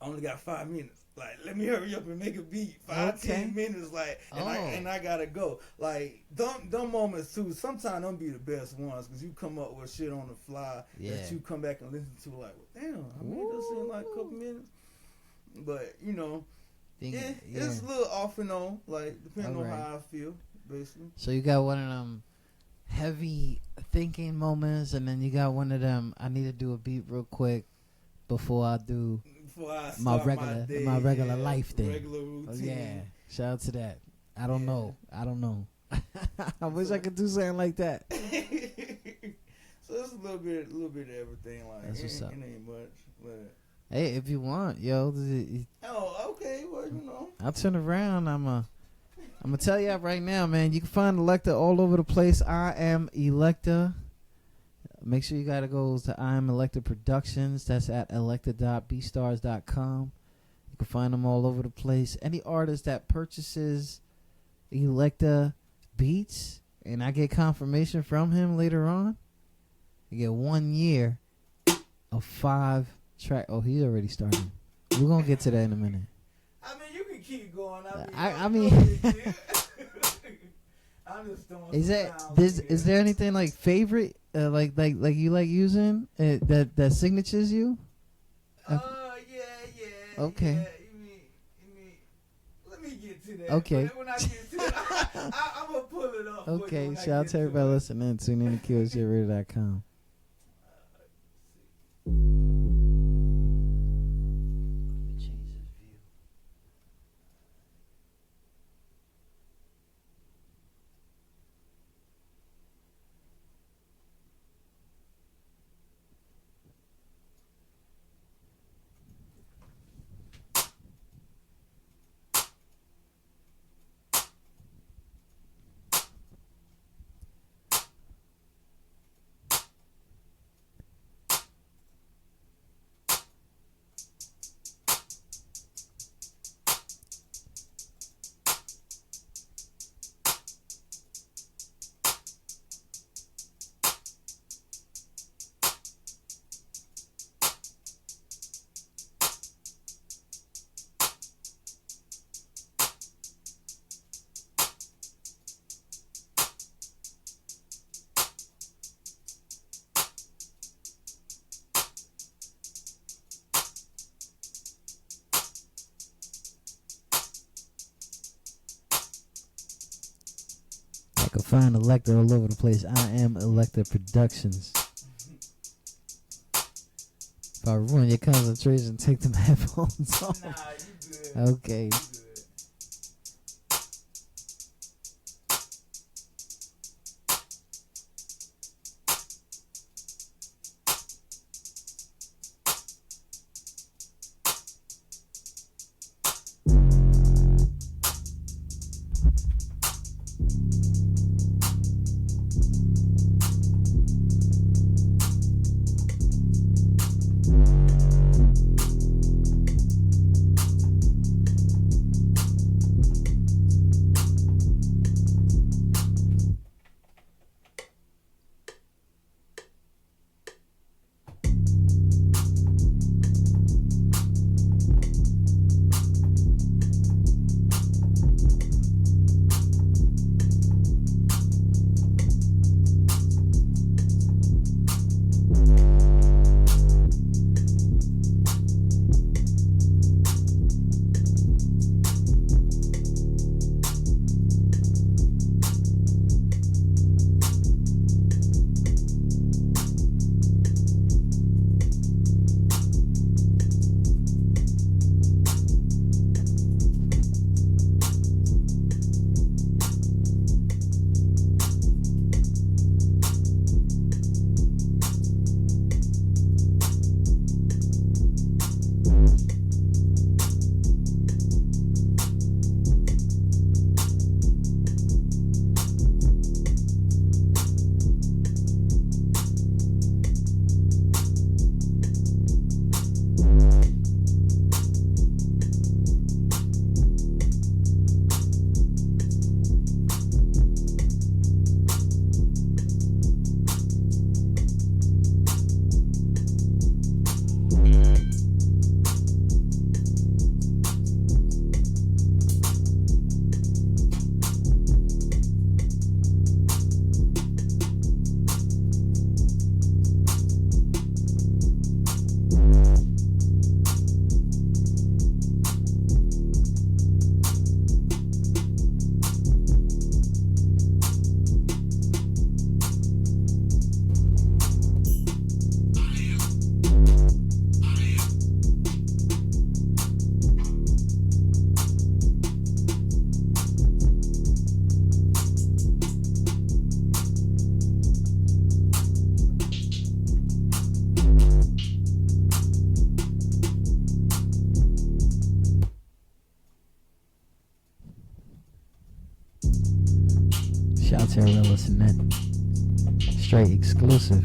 I only got 5 minutes. Like, let me hurry up and make a beat. 10 minutes, like, and I gotta go. Like, them moments too. Sometimes them be the best ones because you come up with shit on the fly that you come back and listen to. Like, well, damn, I made this in like a couple minutes. But you know, it's a little off and on. Like, depending on how I feel, basically. So you got one of them heavy thinking moments, and then you got one of them. I need to do a beat real quick before I do. My regular life thing. Regular routine. Oh, yeah. Shout out to that. I don't know. I wish I could do something like that. So it's a little bit of everything. Like, that's what's up. It ain't much, but hey, if you want, yo. Oh, okay. Well, you know. I'll turn around. I'm gonna tell you right now, man. You can find Electa all over the place. I am Electa. Make sure you gotta go to Electaproductions. That's at electa.beatstars.com. You can find them all over the place. Any artist that purchases Electa beats, and I get confirmation from him later on, you get 1 year of 5 track. Oh, he's already starting. We're gonna get to that in a minute. I mean, you can keep going. I mean, I'm just throwing. Is there anything like favorite? Like you like using that signatures you? Yeah. Okay. Yeah, you mean, let me get to that. Okay. When I get to that, I'm gonna pull it up. Okay. Shout out to everybody listening. Tune in to QSJRadio.com. can find Electa all over the place. I am Electaproductions. If I ruin your concentration, take them headphones off. Nah, you good. Okay. You good. Shout to everyone listening. Straight exclusive.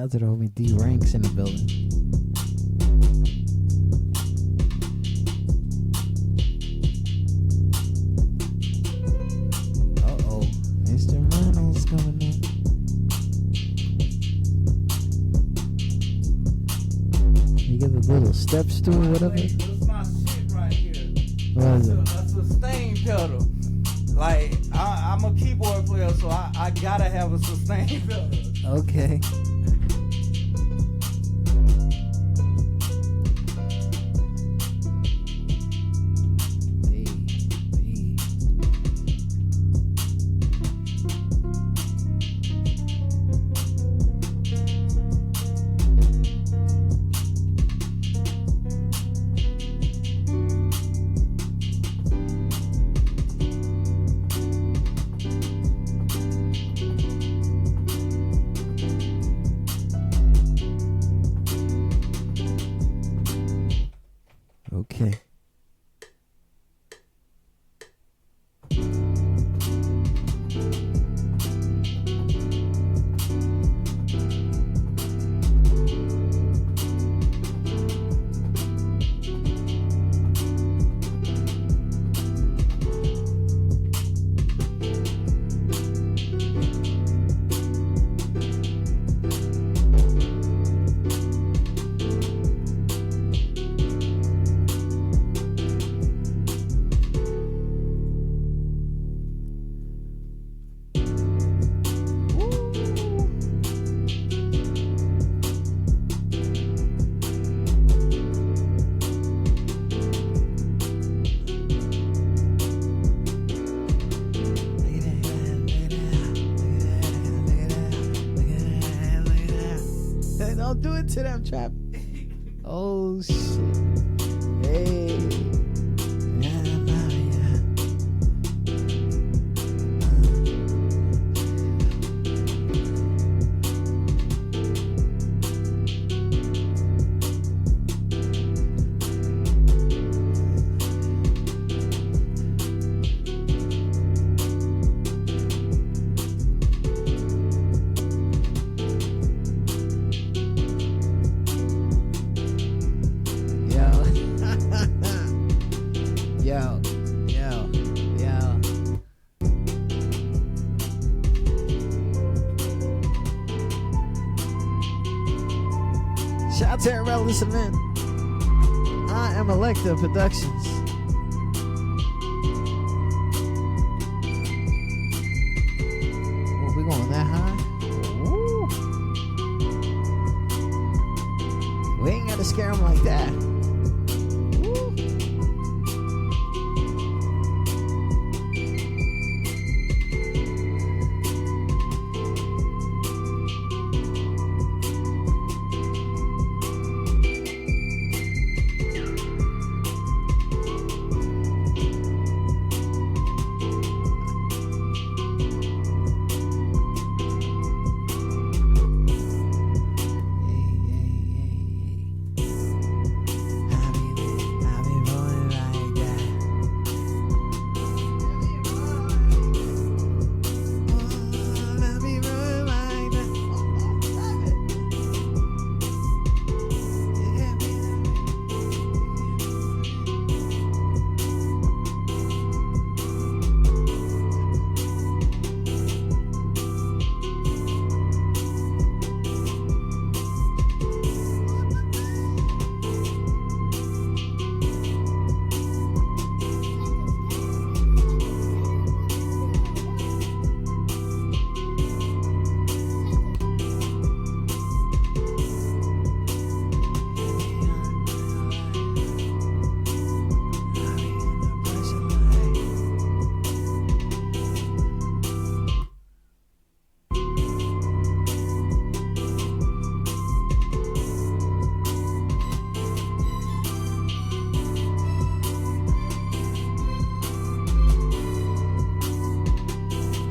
Shout out to the homie D Ranks in the building. Uh-oh. Instrumentals coming in. You get the little steps to it, whatever. This is my shit right here. What is it? A sustain pedal. Like, I'm a keyboard player, so I gotta have a sustain pedal. Okay. Okay. Don't do it to them, Trap. Oh shit. Hey. Shout out to everybody listening. I am Electaproductions. Oh, we going that high? Ooh. We ain't got to scare them like that.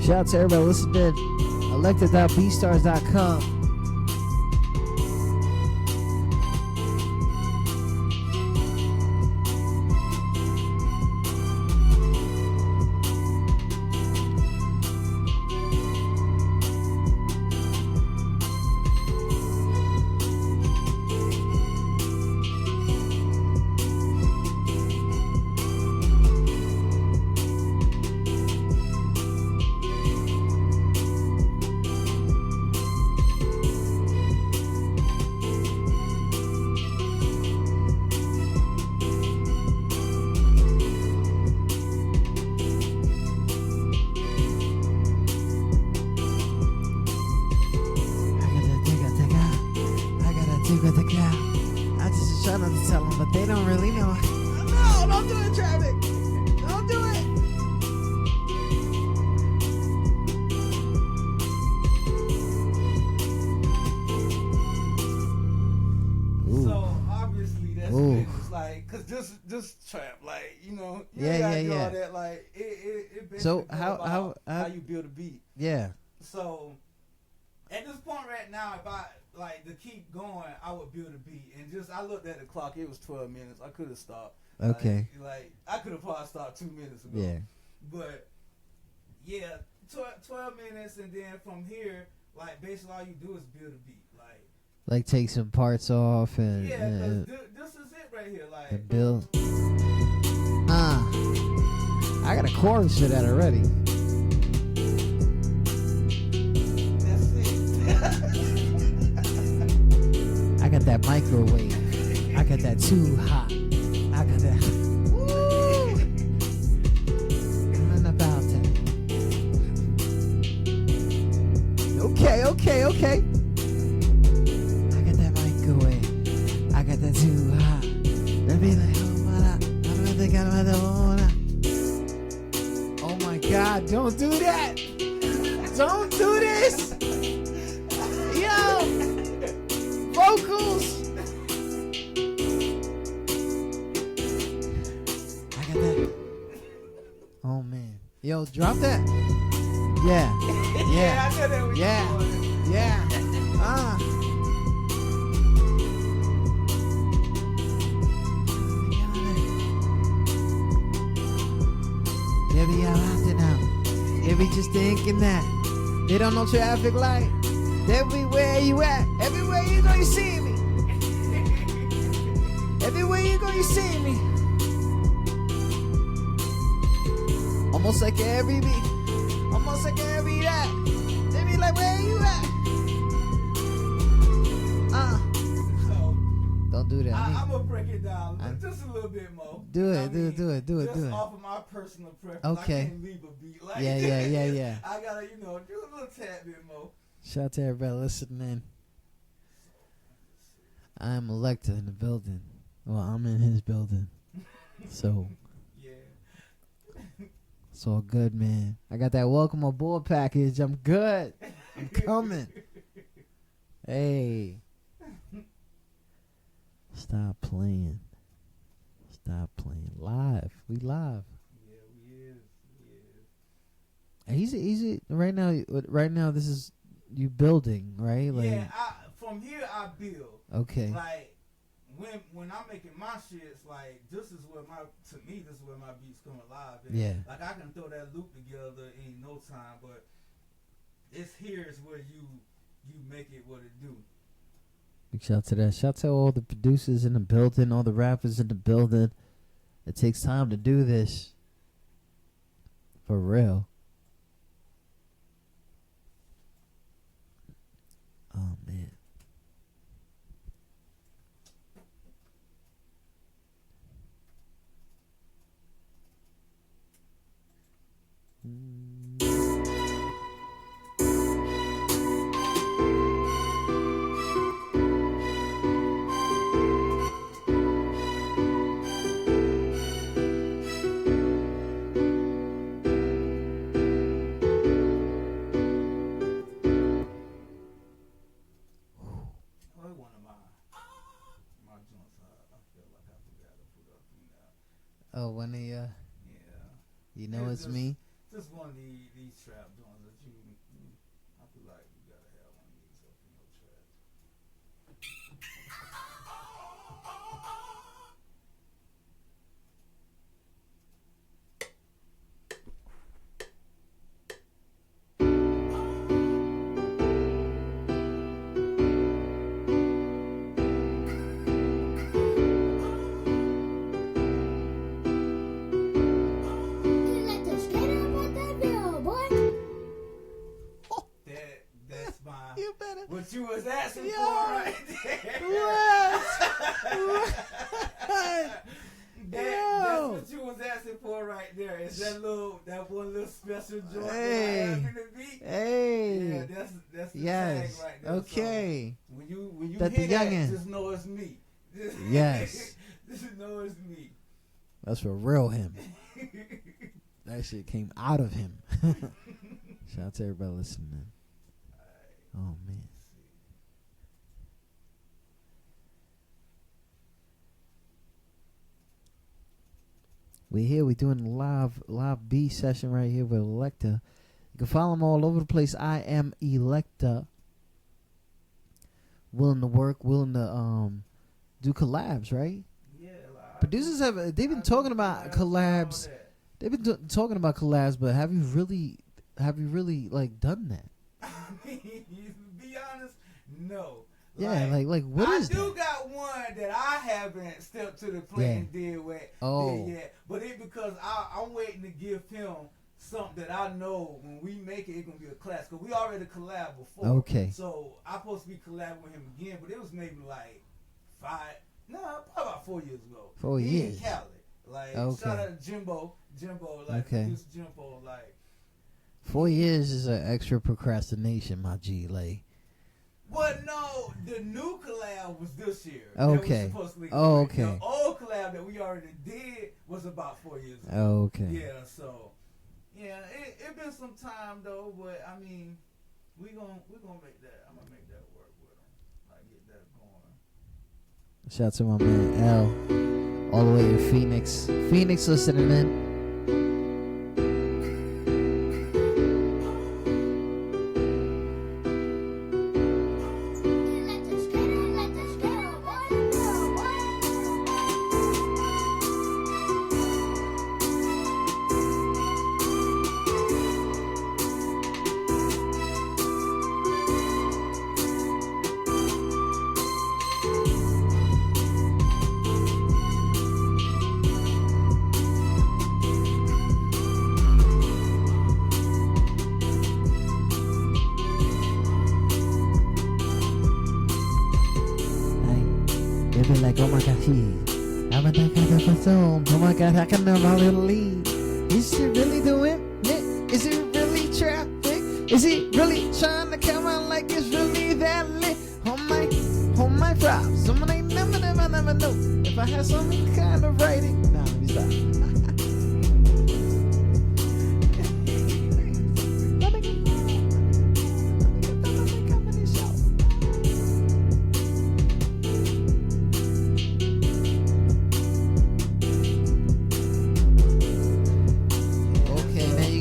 Shout out to everybody listening. Electa.beatstars.com. just trap, like, you know, you Yeah, gotta yeah, do all yeah. that, like, it basically So go how about you build a beat. yeah. So at this point right now, if I like to keep going, I would build a beat, and just I looked at the clock, it was 12 minutes. I could have stopped. Okay. Like I could have probably stopped 2 minutes ago. Yeah. But yeah, 12 minutes, and then from here, like basically all you do is build a beat, Like take some parts off and yeah. Cause this is it right here, like and build. I got a chorus to that already. That's it. I got that microwave. I got that too hot. I got that. Woo! Something about that. Okay. I got that microwave. I got that too hot. Let me like, oh my God! Don't do that! Don't do this! Yo! Vocals! I got that. Oh man. Yo, drop that. Yeah. Yeah, I know that was Yeah. Baby, I'm out now. You be just thinking that they don't know traffic light. Everywhere you at, everywhere you go, you see me. Everywhere you go, you see me. Almost like every beat, almost like every that. They be like, where you at? So Don't do that. I'm gonna break it down just a little bit more. Do it. Just off of my personal preference. Okay. I can't leave a beat like Yeah. I gotta, do a little tad bit more. Shout out to everybody listening. I'm Electa in the building. Well, I'm in his building. So Yeah. it's all good, man. I got that welcome aboard package. I'm good. I'm coming. Hey. Stop playing. Live. We live. Yeah, we is. Easy. Right now, this is you building, right? Like, Yeah, from here I build. okay. Like when I'm making my shits, like this is where my beats come alive. And Yeah. Like I can throw that loop together in no time, but it's here is where you make it what it do. Big shout to that. Shout to all the producers in the building, all the rappers in the building. It takes time to do this. For real. Oh, man. Oh, when they, Yeah. you know it's me. Just one of these trap joints that I feel like you gotta have one of these up in your trap. What you was asking for right there. That's what you was asking for right there. Is that one little special joint that I have in the beat? Hey. Yeah, that's the yes. tag right there. Okay. So when you That hear the that, youngin'. just know it's me. Yes. Just know it's me. That's for real him. That shit came out of him. Shout out to everybody listening. Oh, man. We here. We doing a live B session right here with Electa. You can follow them all over the place. I am Electa. Willing to work, willing to do collabs, right? Yeah. Producers they've been talking about collabs. They've been talking about collabs, but have you really like done that? Be honest, no. Yeah, like what is that? I do got one that I haven't stepped to the plate and did yet, but it because I'm waiting to give him something that I know when we make it, it's gonna be a class. Cause we already collabed before. Okay. So I'm supposed to be collabing with him again, but it was maybe like probably about 4 years ago. 4 years. In Cali. Like shout out to Jimbo, like producer Jimbo, like. 4 years is an extra procrastination, my G. Like. But no, the new collab was this year. Okay. The old collab that we already did was about 4 years ago. Okay. Yeah, so it been some time though, but I mean, we gonna make that. I'm gonna make that work with him. Like get that going. Shout out to my man L, all the way in Phoenix. Phoenix listening in. Oh my God, how can I really leave? Is it really doing it? Is it really traffic? Is it really trying to come out like it's really that lit? On my props, someone ain't never know. If I had some kind of writing. Nah, let me stop.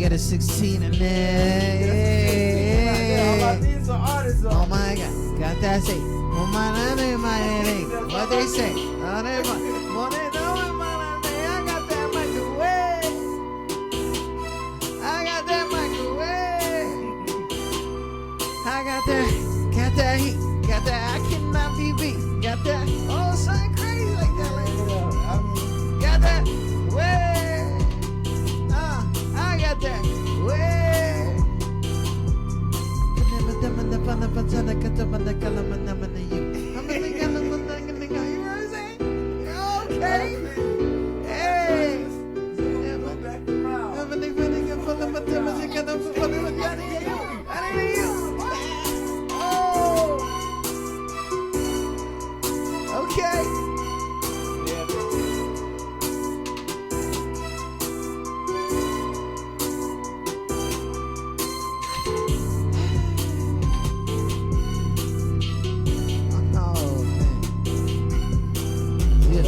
Got a 16 in there. Oh my God, got that say. Oh my name, what they say? Oh, they what they know in my name. I got that microwave. I got that heat. Got that I cannot be beat. Got that oh something crazy like that. Got that way. I got that way. Okay. Hey. Oh. Okay.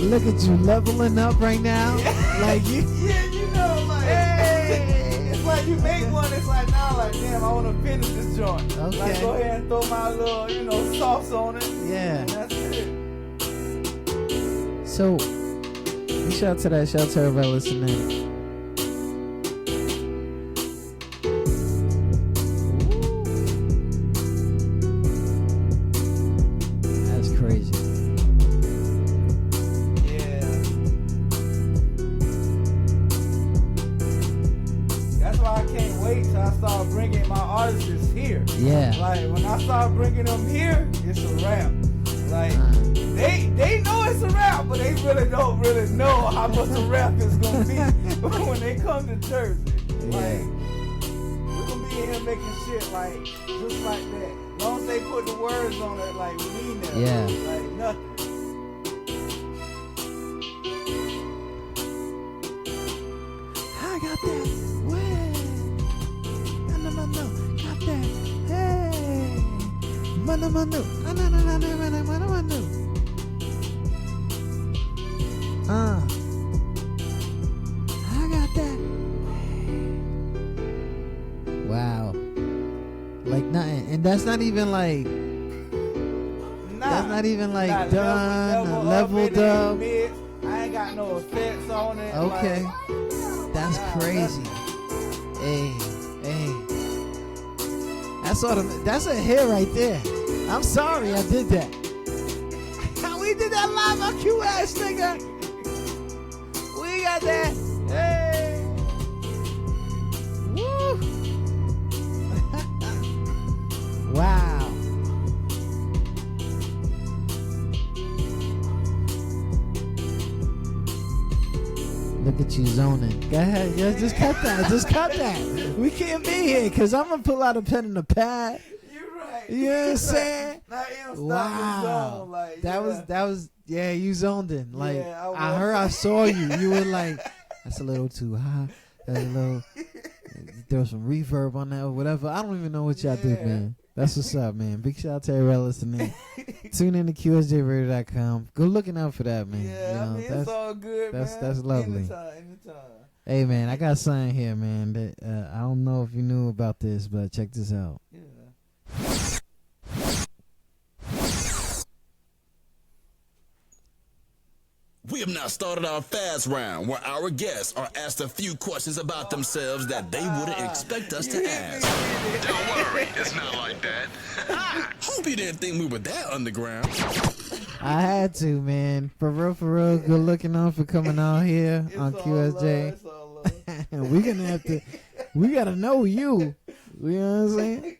Look at you leveling up right now. Like you. Yeah, you know, like hey. It's like you make one. It's like now, like damn, I want to finish this joint. Okay. Like go ahead and throw my little, sauce on it. Yeah. And that's it. So, shout out to that. Shout out to everybody listening. Yeah. Like when I start bringing them here, it's a wrap. Like they know it's a wrap, but they really don't really know how much a wrap is gonna be when they come to Jersey. Like we're gonna be in here making shit like just like that. As long as they put the words on it, like we mean that. Yeah. Like nothing. I got that way. No. Got that. Hey. Manu. that's not even like. Nah, that's not even like nah, done, leveled up. I ain't got no effects on it. Okay, like, that's crazy. Hey. That's a hit right there. I'm sorry I did that. We did that live on QS, nigga. We got that. Hey. Woo. Wow. Look at you zoning. Go ahead. Yeah, just cut that. Just cut that. We can't be here because I'm going to pull out a pen and a pad. You're right. You know what I'm saying? Wow. Like, that was yeah, you zoned in. Like yeah, I heard I saw you. You were like, that's a little too high. That's a little there was some reverb on that or whatever. I don't even know what y'all did, man. That's what's up, man. Big shout out to everybody listening. Tune in to QSJRadio.com. Go looking out for that, man. Yeah, you know, I mean, it's all good, man. That's lovely. Anytime. Hey, man, I got something here, man. That I don't know if you knew about this, but check this out. Yeah. We have now started our fast round where our guests are asked a few questions about themselves that they wouldn't expect us to ask. Don't worry, it's not like that. Hope you didn't think we were that underground. I had to, man. For real. Good looking on for coming out here on QSJ. We gonna have to. We gotta know you. You know what I'm saying?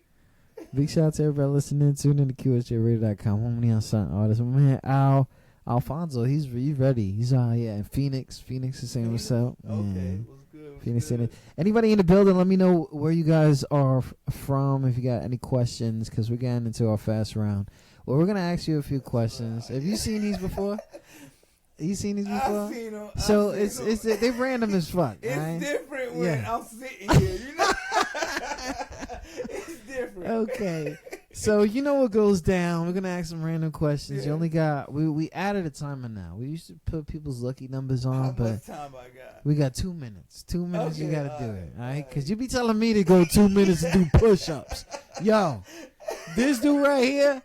Big shout out to everybody listening. Tune in to QSJRadio.com. Home of the Unsigned Artist. My man Alfonso, he's ready. He's in Phoenix. Phoenix is saying what's up. Okay, what's good? Phoenix in it. Anybody in the building, let me know where you guys are from. If you got any questions, because we're getting into our fast round. Well, we're gonna ask you a few questions. Have you seen these before? You seen these before? I've seen them. So it's they random as fuck. It's right? different when I'm sitting here. You know, it's different. Okay. So you know what goes down. We're gonna ask some random questions. Yeah. You only got we added a timer now. We used to put people's lucky numbers on, How but much time I got? we got 2 minutes. 2 minutes, okay, you gotta do it. All right? Because you be telling me to go 2 minutes and do push-ups. Yo, this dude right here,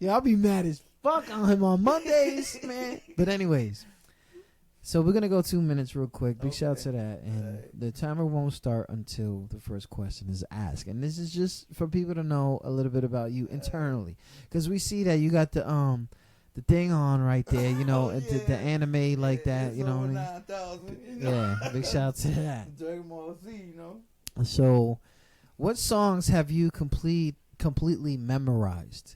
I'll be mad as fuck on him on Mondays, man. But anyways, so we're gonna go 2 minutes real quick. Big shout out to that, and the timer won't start until the first question is asked. And this is just for people to know a little bit about you internally, because we see that you got the thing on right there, you know, the anime like that, you know what I mean? 9,000, you know? Yeah, big shout out to that. Dragon Ball Z, you know. So, what songs have you completely memorized?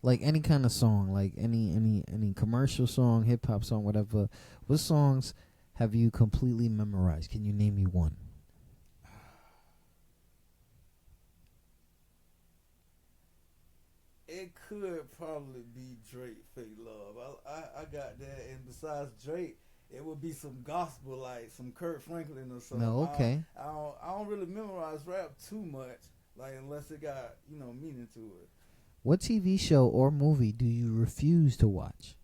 Like any kind of song, like any commercial song, hip hop song, whatever. What songs have you completely memorized? Can you name me one? It could probably be Drake, Fake Love. I got that, and besides Drake, it would be some gospel, like some Kurt Franklin or something. No, okay. I don't really memorize rap too much, like unless it got meaning to it. What TV show or movie do you refuse to watch?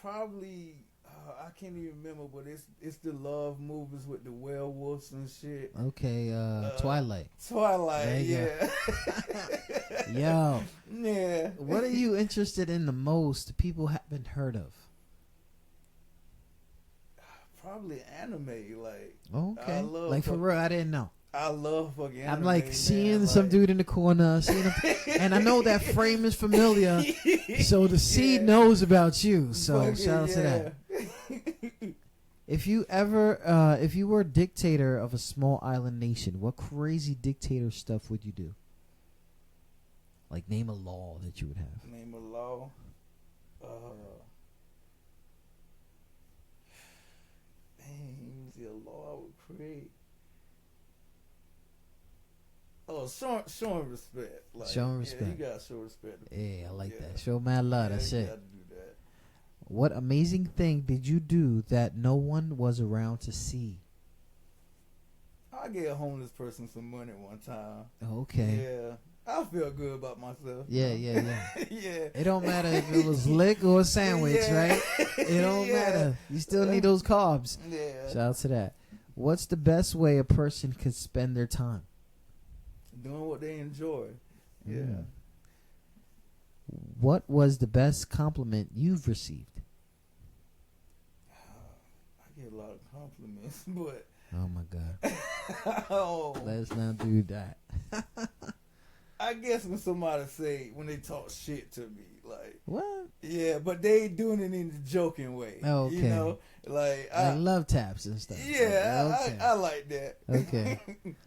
Probably, I can't even remember, but it's the love movies with the werewolves and shit. Okay, Twilight. Twilight, yeah. Yo. Yeah. What are you interested in the most people haven't heard of? Probably anime, like. Okay. I love like for real, I didn't know. I love fucking anime. I'm like seeing man, some dude in the corner, seeing him, and I know that frame is familiar, so the seed knows about you. So shout out to that. If you were a dictator of a small island nation, what crazy dictator stuff would you do? Like name a law that you would have. Name a law. Dang, a law I would create. Oh, showing respect. Like, showing respect. Yeah, you gotta show respect. Yeah, I like that. Show mad love. That's it. You gotta do that. What amazing thing did you do that no one was around to see? I gave a homeless person some money one time. Okay. Yeah. I feel good about myself. Yeah. Yeah. It don't matter if it was lick or a sandwich, Yeah. right? It don't Yeah. matter. You still need those carbs. Yeah. Shout out to that. What's the best way a person could spend their time? Doing what they enjoy. Yeah. Mm. What was the best compliment you've received? I get a lot of compliments, but Oh my God. oh, Let's not do that. I guess when somebody say when they talk shit to me, like What? yeah, but they doing it in the joking way. Oh, okay. You know, like Like love taps and stuff. yeah, Okay. I like that. Okay.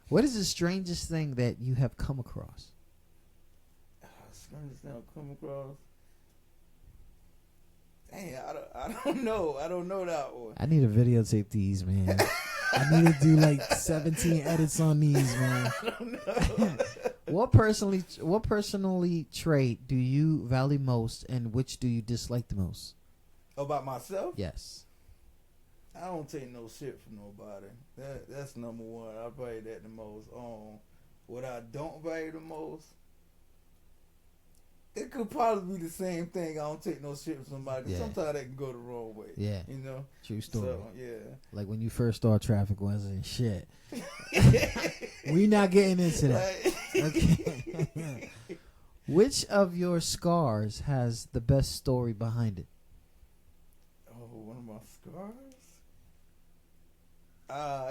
What is the strangest thing that you have come across? Strangest thing I've come across. Dang, I don't know. I don't know that one. I need to videotape these, man. I need to do like 17 edits on these, man. I don't know. What personally trait do you value most, and which do you dislike the most? About myself? Yes. I don't take no shit from nobody. That's number one. I value that the most. What I don't value the most, it could probably be the same thing. I don't take no shit from somebody. Yeah. Sometimes that can go the wrong way. Yeah. You know? True story. So, yeah. Like when you first thought traffic wasn't shit. We not getting into that. Okay. Which of your scars has the best story behind it? Oh, one of my scars?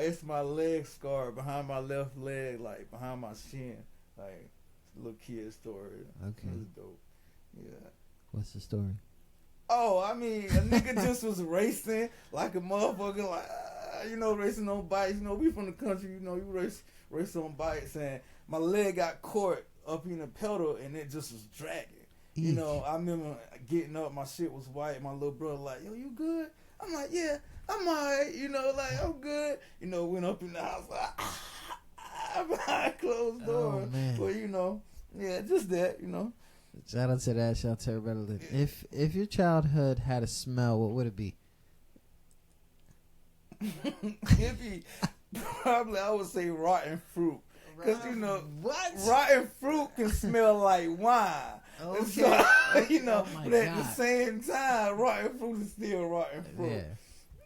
It's my leg scar behind my left leg, like behind my shin. Like, little kid story. Okay. It was dope. Yeah. What's the story? Oh, I mean, a nigga just was racing like a motherfucker, like, racing on bikes. You know, we from the country, you race on bikes, and my leg got caught up in the pedal, and it just was dragging. Eek. You know, I remember getting up, my shit was white. My little brother like, yo, you good? I'm like, yeah, I'm alright. You know, like, I'm good. You know, went up in the house, like, behind closed doors. Oh, man. But, yeah, just that, Shout out to that. Shout out to everybody. If your childhood had a smell, what would it be? It'd be probably, I would say, rotten fruit. Because, what? rotten fruit can smell like wine. Okay. So, Oh my but at the God. same time, rotten fruit is still rotten fruit.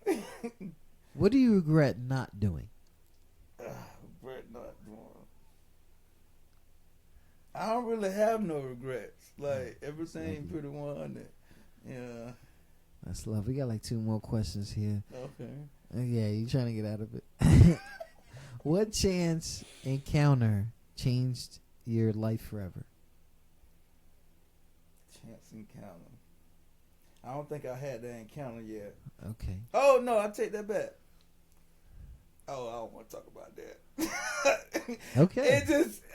Yeah. What do you regret not doing? Regret not doing. I don't really have no regrets. Like, everything pretty 100. Yeah. That's love. We got like 2 more questions here. Okay. Yeah, you trying to get out of it. What chance encounter changed your life forever? Chance encounter. I don't think I had that encounter yet. Okay. Oh, no, I take that back. Oh, I don't want to talk about that. Okay.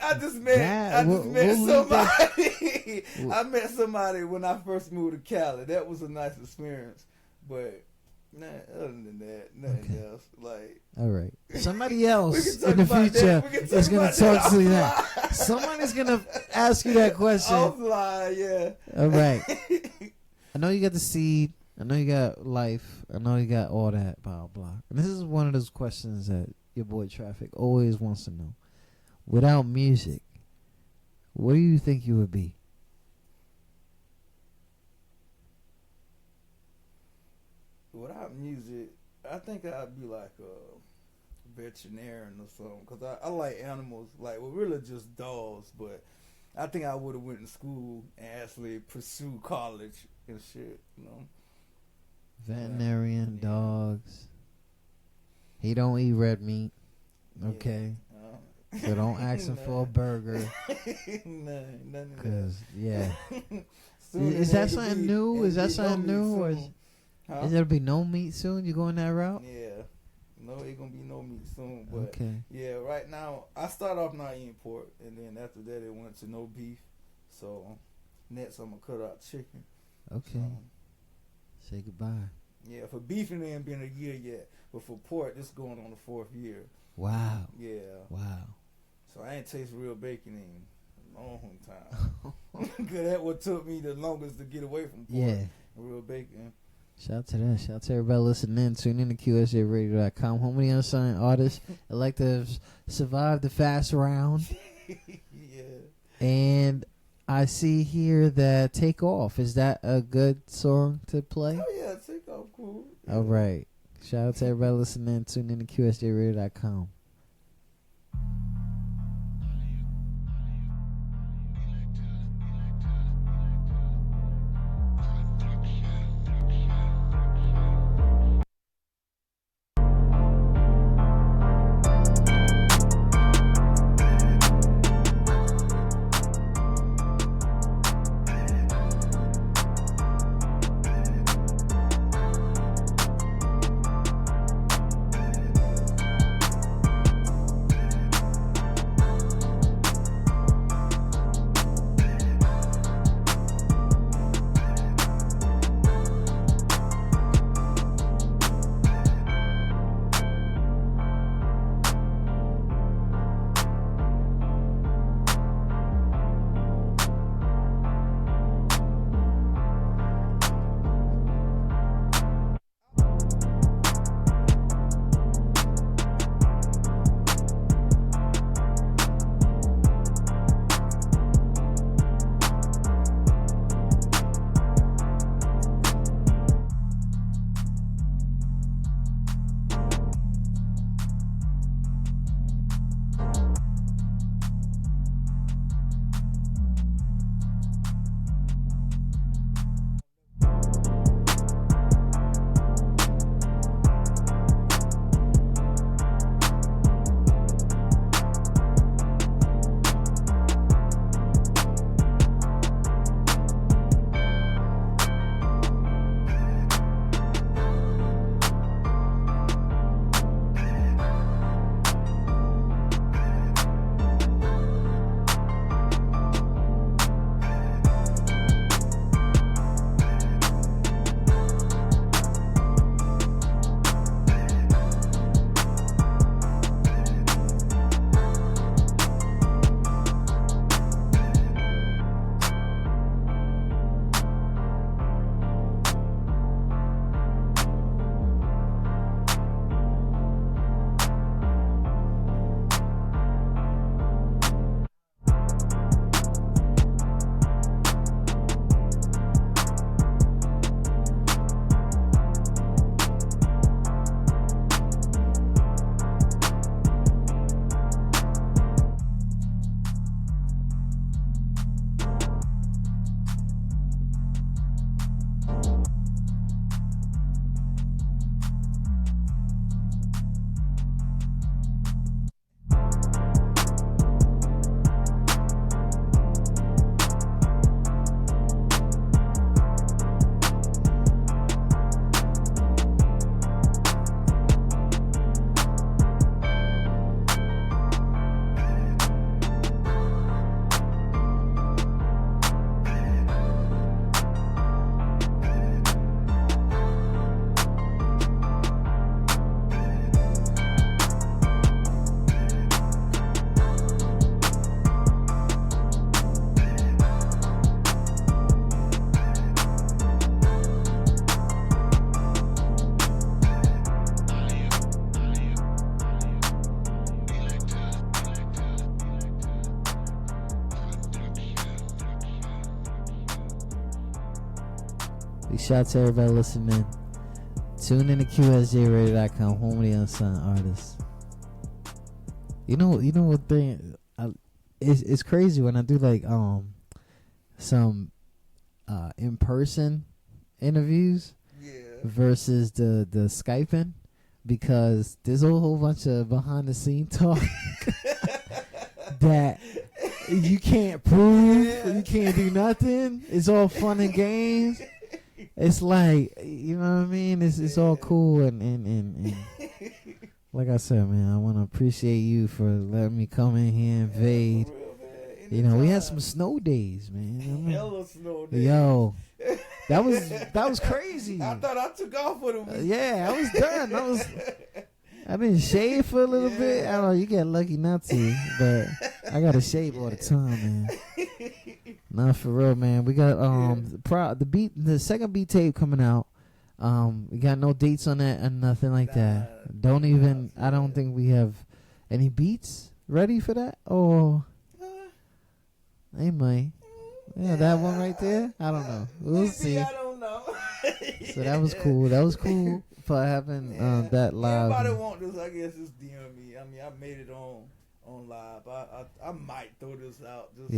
I just met we'll leave that. somebody. I met somebody when I first moved to Cali. That was a nice experience. But, nah, other than that, nothing else. Like, All right. Somebody else talk in the about future that. We can talk is going about to talk that to you offline. that. Somebody's going to ask you that question. offline, yeah. All right. I know you got the seed. I know you got life. I know you got all that, blah, blah. And this is one of those questions that your boy Traffic always wants to know. Without music, what do you think you would be? Without music, I think I'd be like a veterinarian or something. Because I like animals. Like, well, really just dogs. But I think I would have went to school and actually pursue college and shit, Veterinarian, Yeah. dogs. He don't eat red meat. Okay. So don't ask him for a burger. None of that. Cause yeah. Soon Is it that had to something be- new? it Is that be no something meat new? Or is soon. Huh? there be no meat soon? You going that route? Yeah. No, it gonna be no meat soon. But Okay. yeah, right now I start off not eating pork, and then after that it went to no beef. So next I'm gonna cut out chicken. Okay. Say goodbye. Yeah, for beef it ain't been a year yet, but for pork this going on the 4th year. Wow. Yeah. Wow. So I ain't taste real bacon in a long time. Cause that what took me the longest to get away from pork. Yeah. Real bacon. Shout out to that. Shout out to everybody listening. Tune in to QSJRadio.com. Home of the unsigned artists. Electa survived the fast round. Yeah. And I see here that Take Off. Is that a good song to play? Oh yeah, Take Off, cool. All right. Shout out to everybody listening. Tune in to QSJRadio.com. Big shout out to everybody listening. Tune in to QSJRadio.com, home of the unsigned artists. You know what thing? It's crazy when I do like some in person interviews versus the Skyping, because there's a whole bunch of behind the scene talk that you can't prove, you can't do nothing. It's all fun and games. It's like, you know what I mean? It's all cool and like I said, man, I want to appreciate you for letting me come in here and invade. You know, we had some snow days, man. Hella snow days. Yo, that was crazy. I thought I took off for them. Yeah, I was done. I've been shaved for a little bit. I don't know, you get lucky not to, but I got to shave all the time, man. Nah, for real, man. We got the second beat tape coming out. We got no dates on that and nothing like that. I don't think we have any beats ready for that. Or They might. Yeah, that one right there. I don't know. We'll see. I don't know. So that was cool. That was cool for having that live. Anybody want this? I guess just DM me. I mean, I made it on live. I might throw this out. Just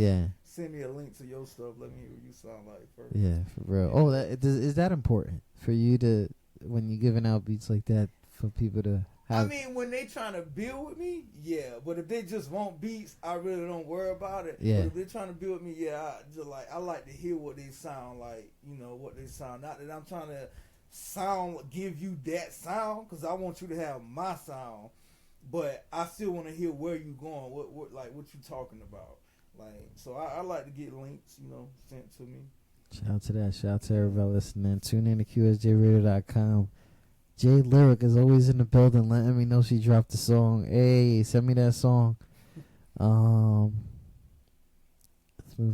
send me a link to your stuff. Let me hear what you sound like first. Yeah, for real. Oh, is that important for you to when you're giving out beats like that for people to have? I mean, when they trying to build with me, yeah. But if they just want beats, I really don't worry about it. Yeah. But if they're trying to build with me, yeah, I like to hear what they sound like. You know what they sound. Not that I'm trying to give you that sound, because I want you to have my sound. But I still want to hear where you going. What you talking about? Like, so I like to get links, sent to me. Shout out to that. Shout out to everybody listening. Tune in to QSJRadio.com. Jay Lyric is always in the building letting me know she dropped the song. Hey, send me that song. Smooth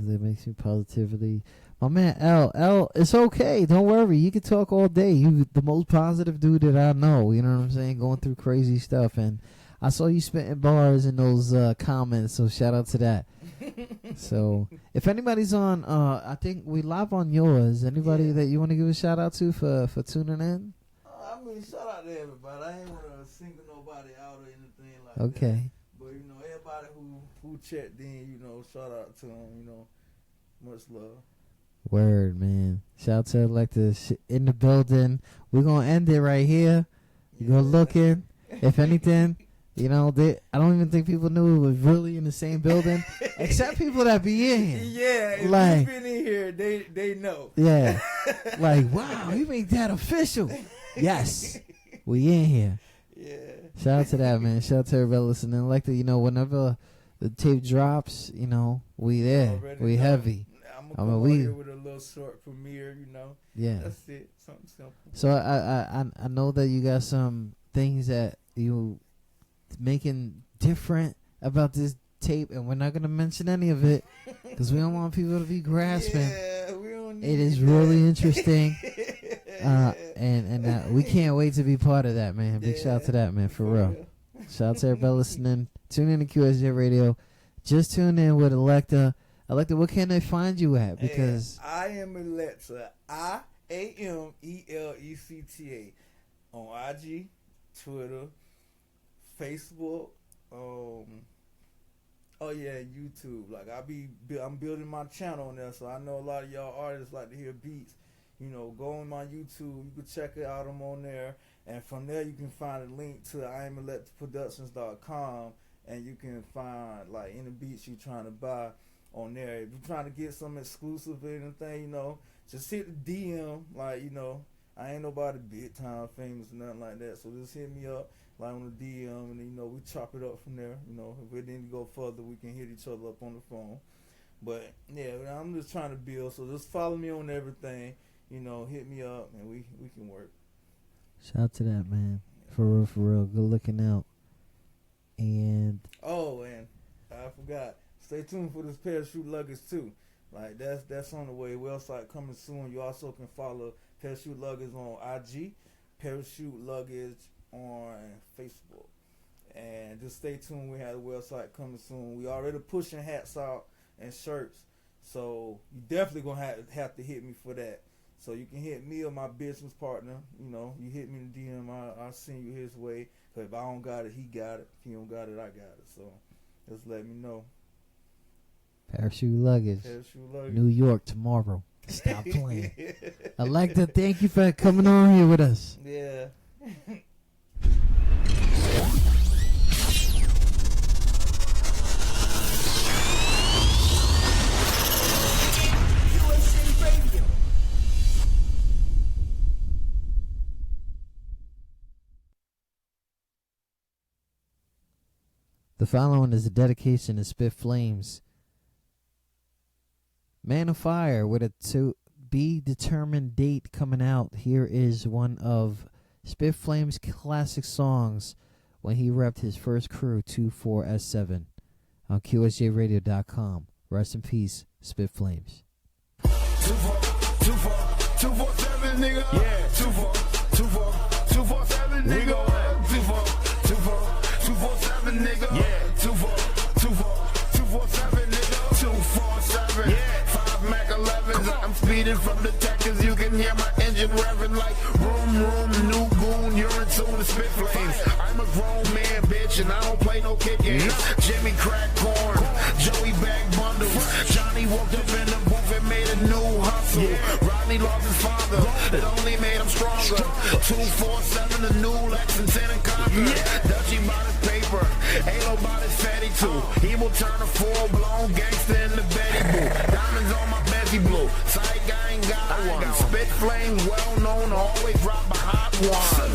that makes me positively. My man L, it's okay. Don't worry. You can talk all day. You the most positive dude that I know. You know what I'm saying? Going through crazy stuff. And I saw you spitting bars in those comments, so shout out to that. So if anybody's on, I think we live on yours. Anybody that you want to give a shout out to for tuning in? I mean, shout out to everybody. I ain't want to single nobody out or anything like that. Okay. But, everybody who checked in, shout out to them, much love. Word, man. Shout out to Electa in the building. We're going to end it right here. You go looking. If anything, I don't even think people knew it was really in the same building, except people that be in here. Yeah, if like, you've been in here, they know. Yeah. Like, wow, you make that official. Yes. We in here. Yeah. Shout out to that, man. Shout out to everybody listening. Electa, whenever the tape drops, we there. We heavy. I'm going to come here with a little short premiere, Yeah. That's it. Something simple. So I know that you got some things that you making different about this tape, and we're not going to mention any of it because we don't want people to be grasping. Yeah, we don't need it is really interesting. And we can't wait to be part of that, man. Big shout out to that, man, for real. Shout out to everybody listening. Tune in to QSJ Radio. Just tune in with Electa. Electa, what can they find you at? Because I am Electa. IAMELECTA on IG, Twitter, Facebook, YouTube. Like I'm building my channel on there, so I know a lot of y'all artists like to hear beats. Go on my YouTube. You can check it out. I'm on there, and from there you can find a link to iamelectaproductions.com, and you can find like any beats you're trying to buy on there. If you're trying to get some exclusive or anything, just hit the DM. Like, I ain't nobody big time famous or nothing like that. So just hit me up like on the DM, and then, we chop it up from there. If we didn't go further, we can hit each other up on the phone. But yeah, I'm just trying to build. So just follow me on everything. Hit me up and we can work. Shout out to that, man. For real. Good looking out. And I forgot. Stay tuned for this parachute luggage too. Like that's on the way. Website coming soon. You also can follow Parachute Luggage on IG, Parachute Luggage on Facebook, and just stay tuned. We have a website coming soon. We already pushing hats out and shirts, so you definitely gonna have to hit me for that. So you can hit me or my business partner. You hit me in the DM, I'll send you his way. Cause if I don't got it, he got it. If he don't got it, I got it. So just let me know. Parachute Luggage. New York tomorrow. Stop playing. Electa, thank you for coming on here with us. Yeah. QSJ Radio. The following is a dedication to Spit Flames. Man of Fire with a to be determined date coming out. Here is one of Spit Flames' classic songs when he repped his first crew 24S7 on QSJRadio.com. Rest in peace, Spit Flames. 247 nigga. Yeah. 247 nigga. 247 nigga. Yeah. 247 nigga. 247. hear my engine revving like room, new goon, urine to the spit flames. I'm a grown man, bitch, and I don't play no kid games. Jimmy crack corn, Joey bag bundles. Johnny walked up in the booth and made a new hustle. Rodney lost his father, it only made him stronger. 247, a new Lexington and Conquer. Dutchy bought his paper, Halo bought his fatty too. He will turn a full-blown gangster in the Betty Boo. Diamonds on my Betty Blue, side guy ain't got one. Spit flame, well known, always drop a hot one.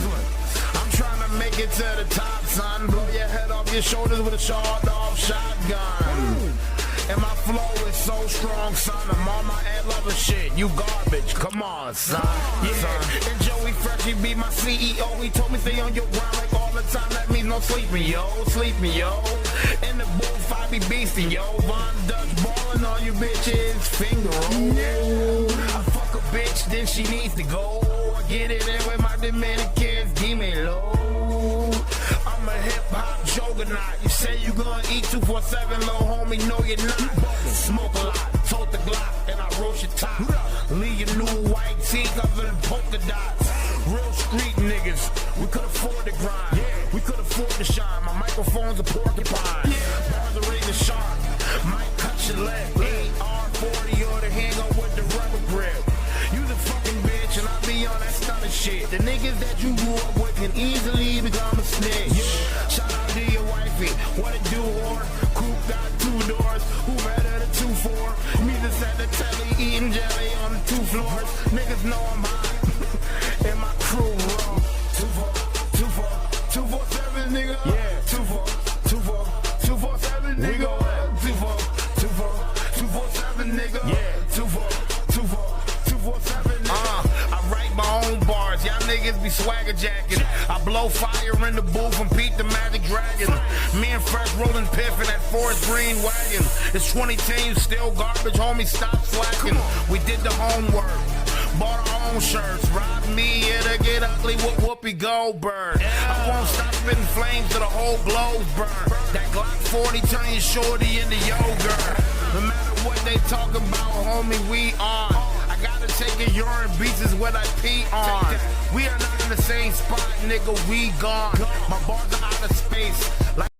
I'm trying to make it to the top, son. Blow your head off your shoulders with a sawed-off shotgun. And my flow is so strong, son. I'm on my ad lover shit. You garbage. Come on, son. Yeah. And Joey Fresh, he be my CEO. He told me stay on your grind like all the time. That means no sleeping, yo. Sleeping, yo. In the booth, I be beasting, yo. Von Dutch ballin' on you bitches. Finger roll. I fuck a bitch, then she needs to go. I get it in with my Dominicans. Give me low. I'm a hip-hop juggernaut. You say you gonna eat 247, little homie, no you're not. Smoke a lot, tote the Glock, and I roast your top. Leave your new white tee covered in polka dots. Real street niggas, we could afford to grind. We could afford to shine. My microphone's a porcupine. Bars are ready to shine. Might cut your leg. AR-40 or the hang up with the rubber grip. You the fucking bitch, and I be on that stunning shit. The niggas that you grew up with can easily become a snitch. Shout out to your wifey, what it do, whore? Coupe got 2 doors, who better the 2-4? Me just at the telly, eating jelly on the 2 floors. Niggas know I'm high, and my crew raw. 247, nigga. Yeah, 247, nigga. 247, nigga. Yeah, 247, nigga. I write my own bars, y'all niggas be swagger jacking. I blow fire in the booth and beat the Magic Dragon. Me and Fresh rolling piff in that Forest Green wagon. It's 2010, you still garbage, homie, stop slacking. We did the homework, bought our own shirts. Rob me, it'll get ugly with Whoopi Goldberg. I won't stop spitting flames till the whole globe's burn. That Glock 40 turn your shorty into yogurt. No matter what they talk about, homie, we on. I gotta take a urine, beatz is what I pee on. We are not in the same spot, nigga, we gone. My bars are out of space. Like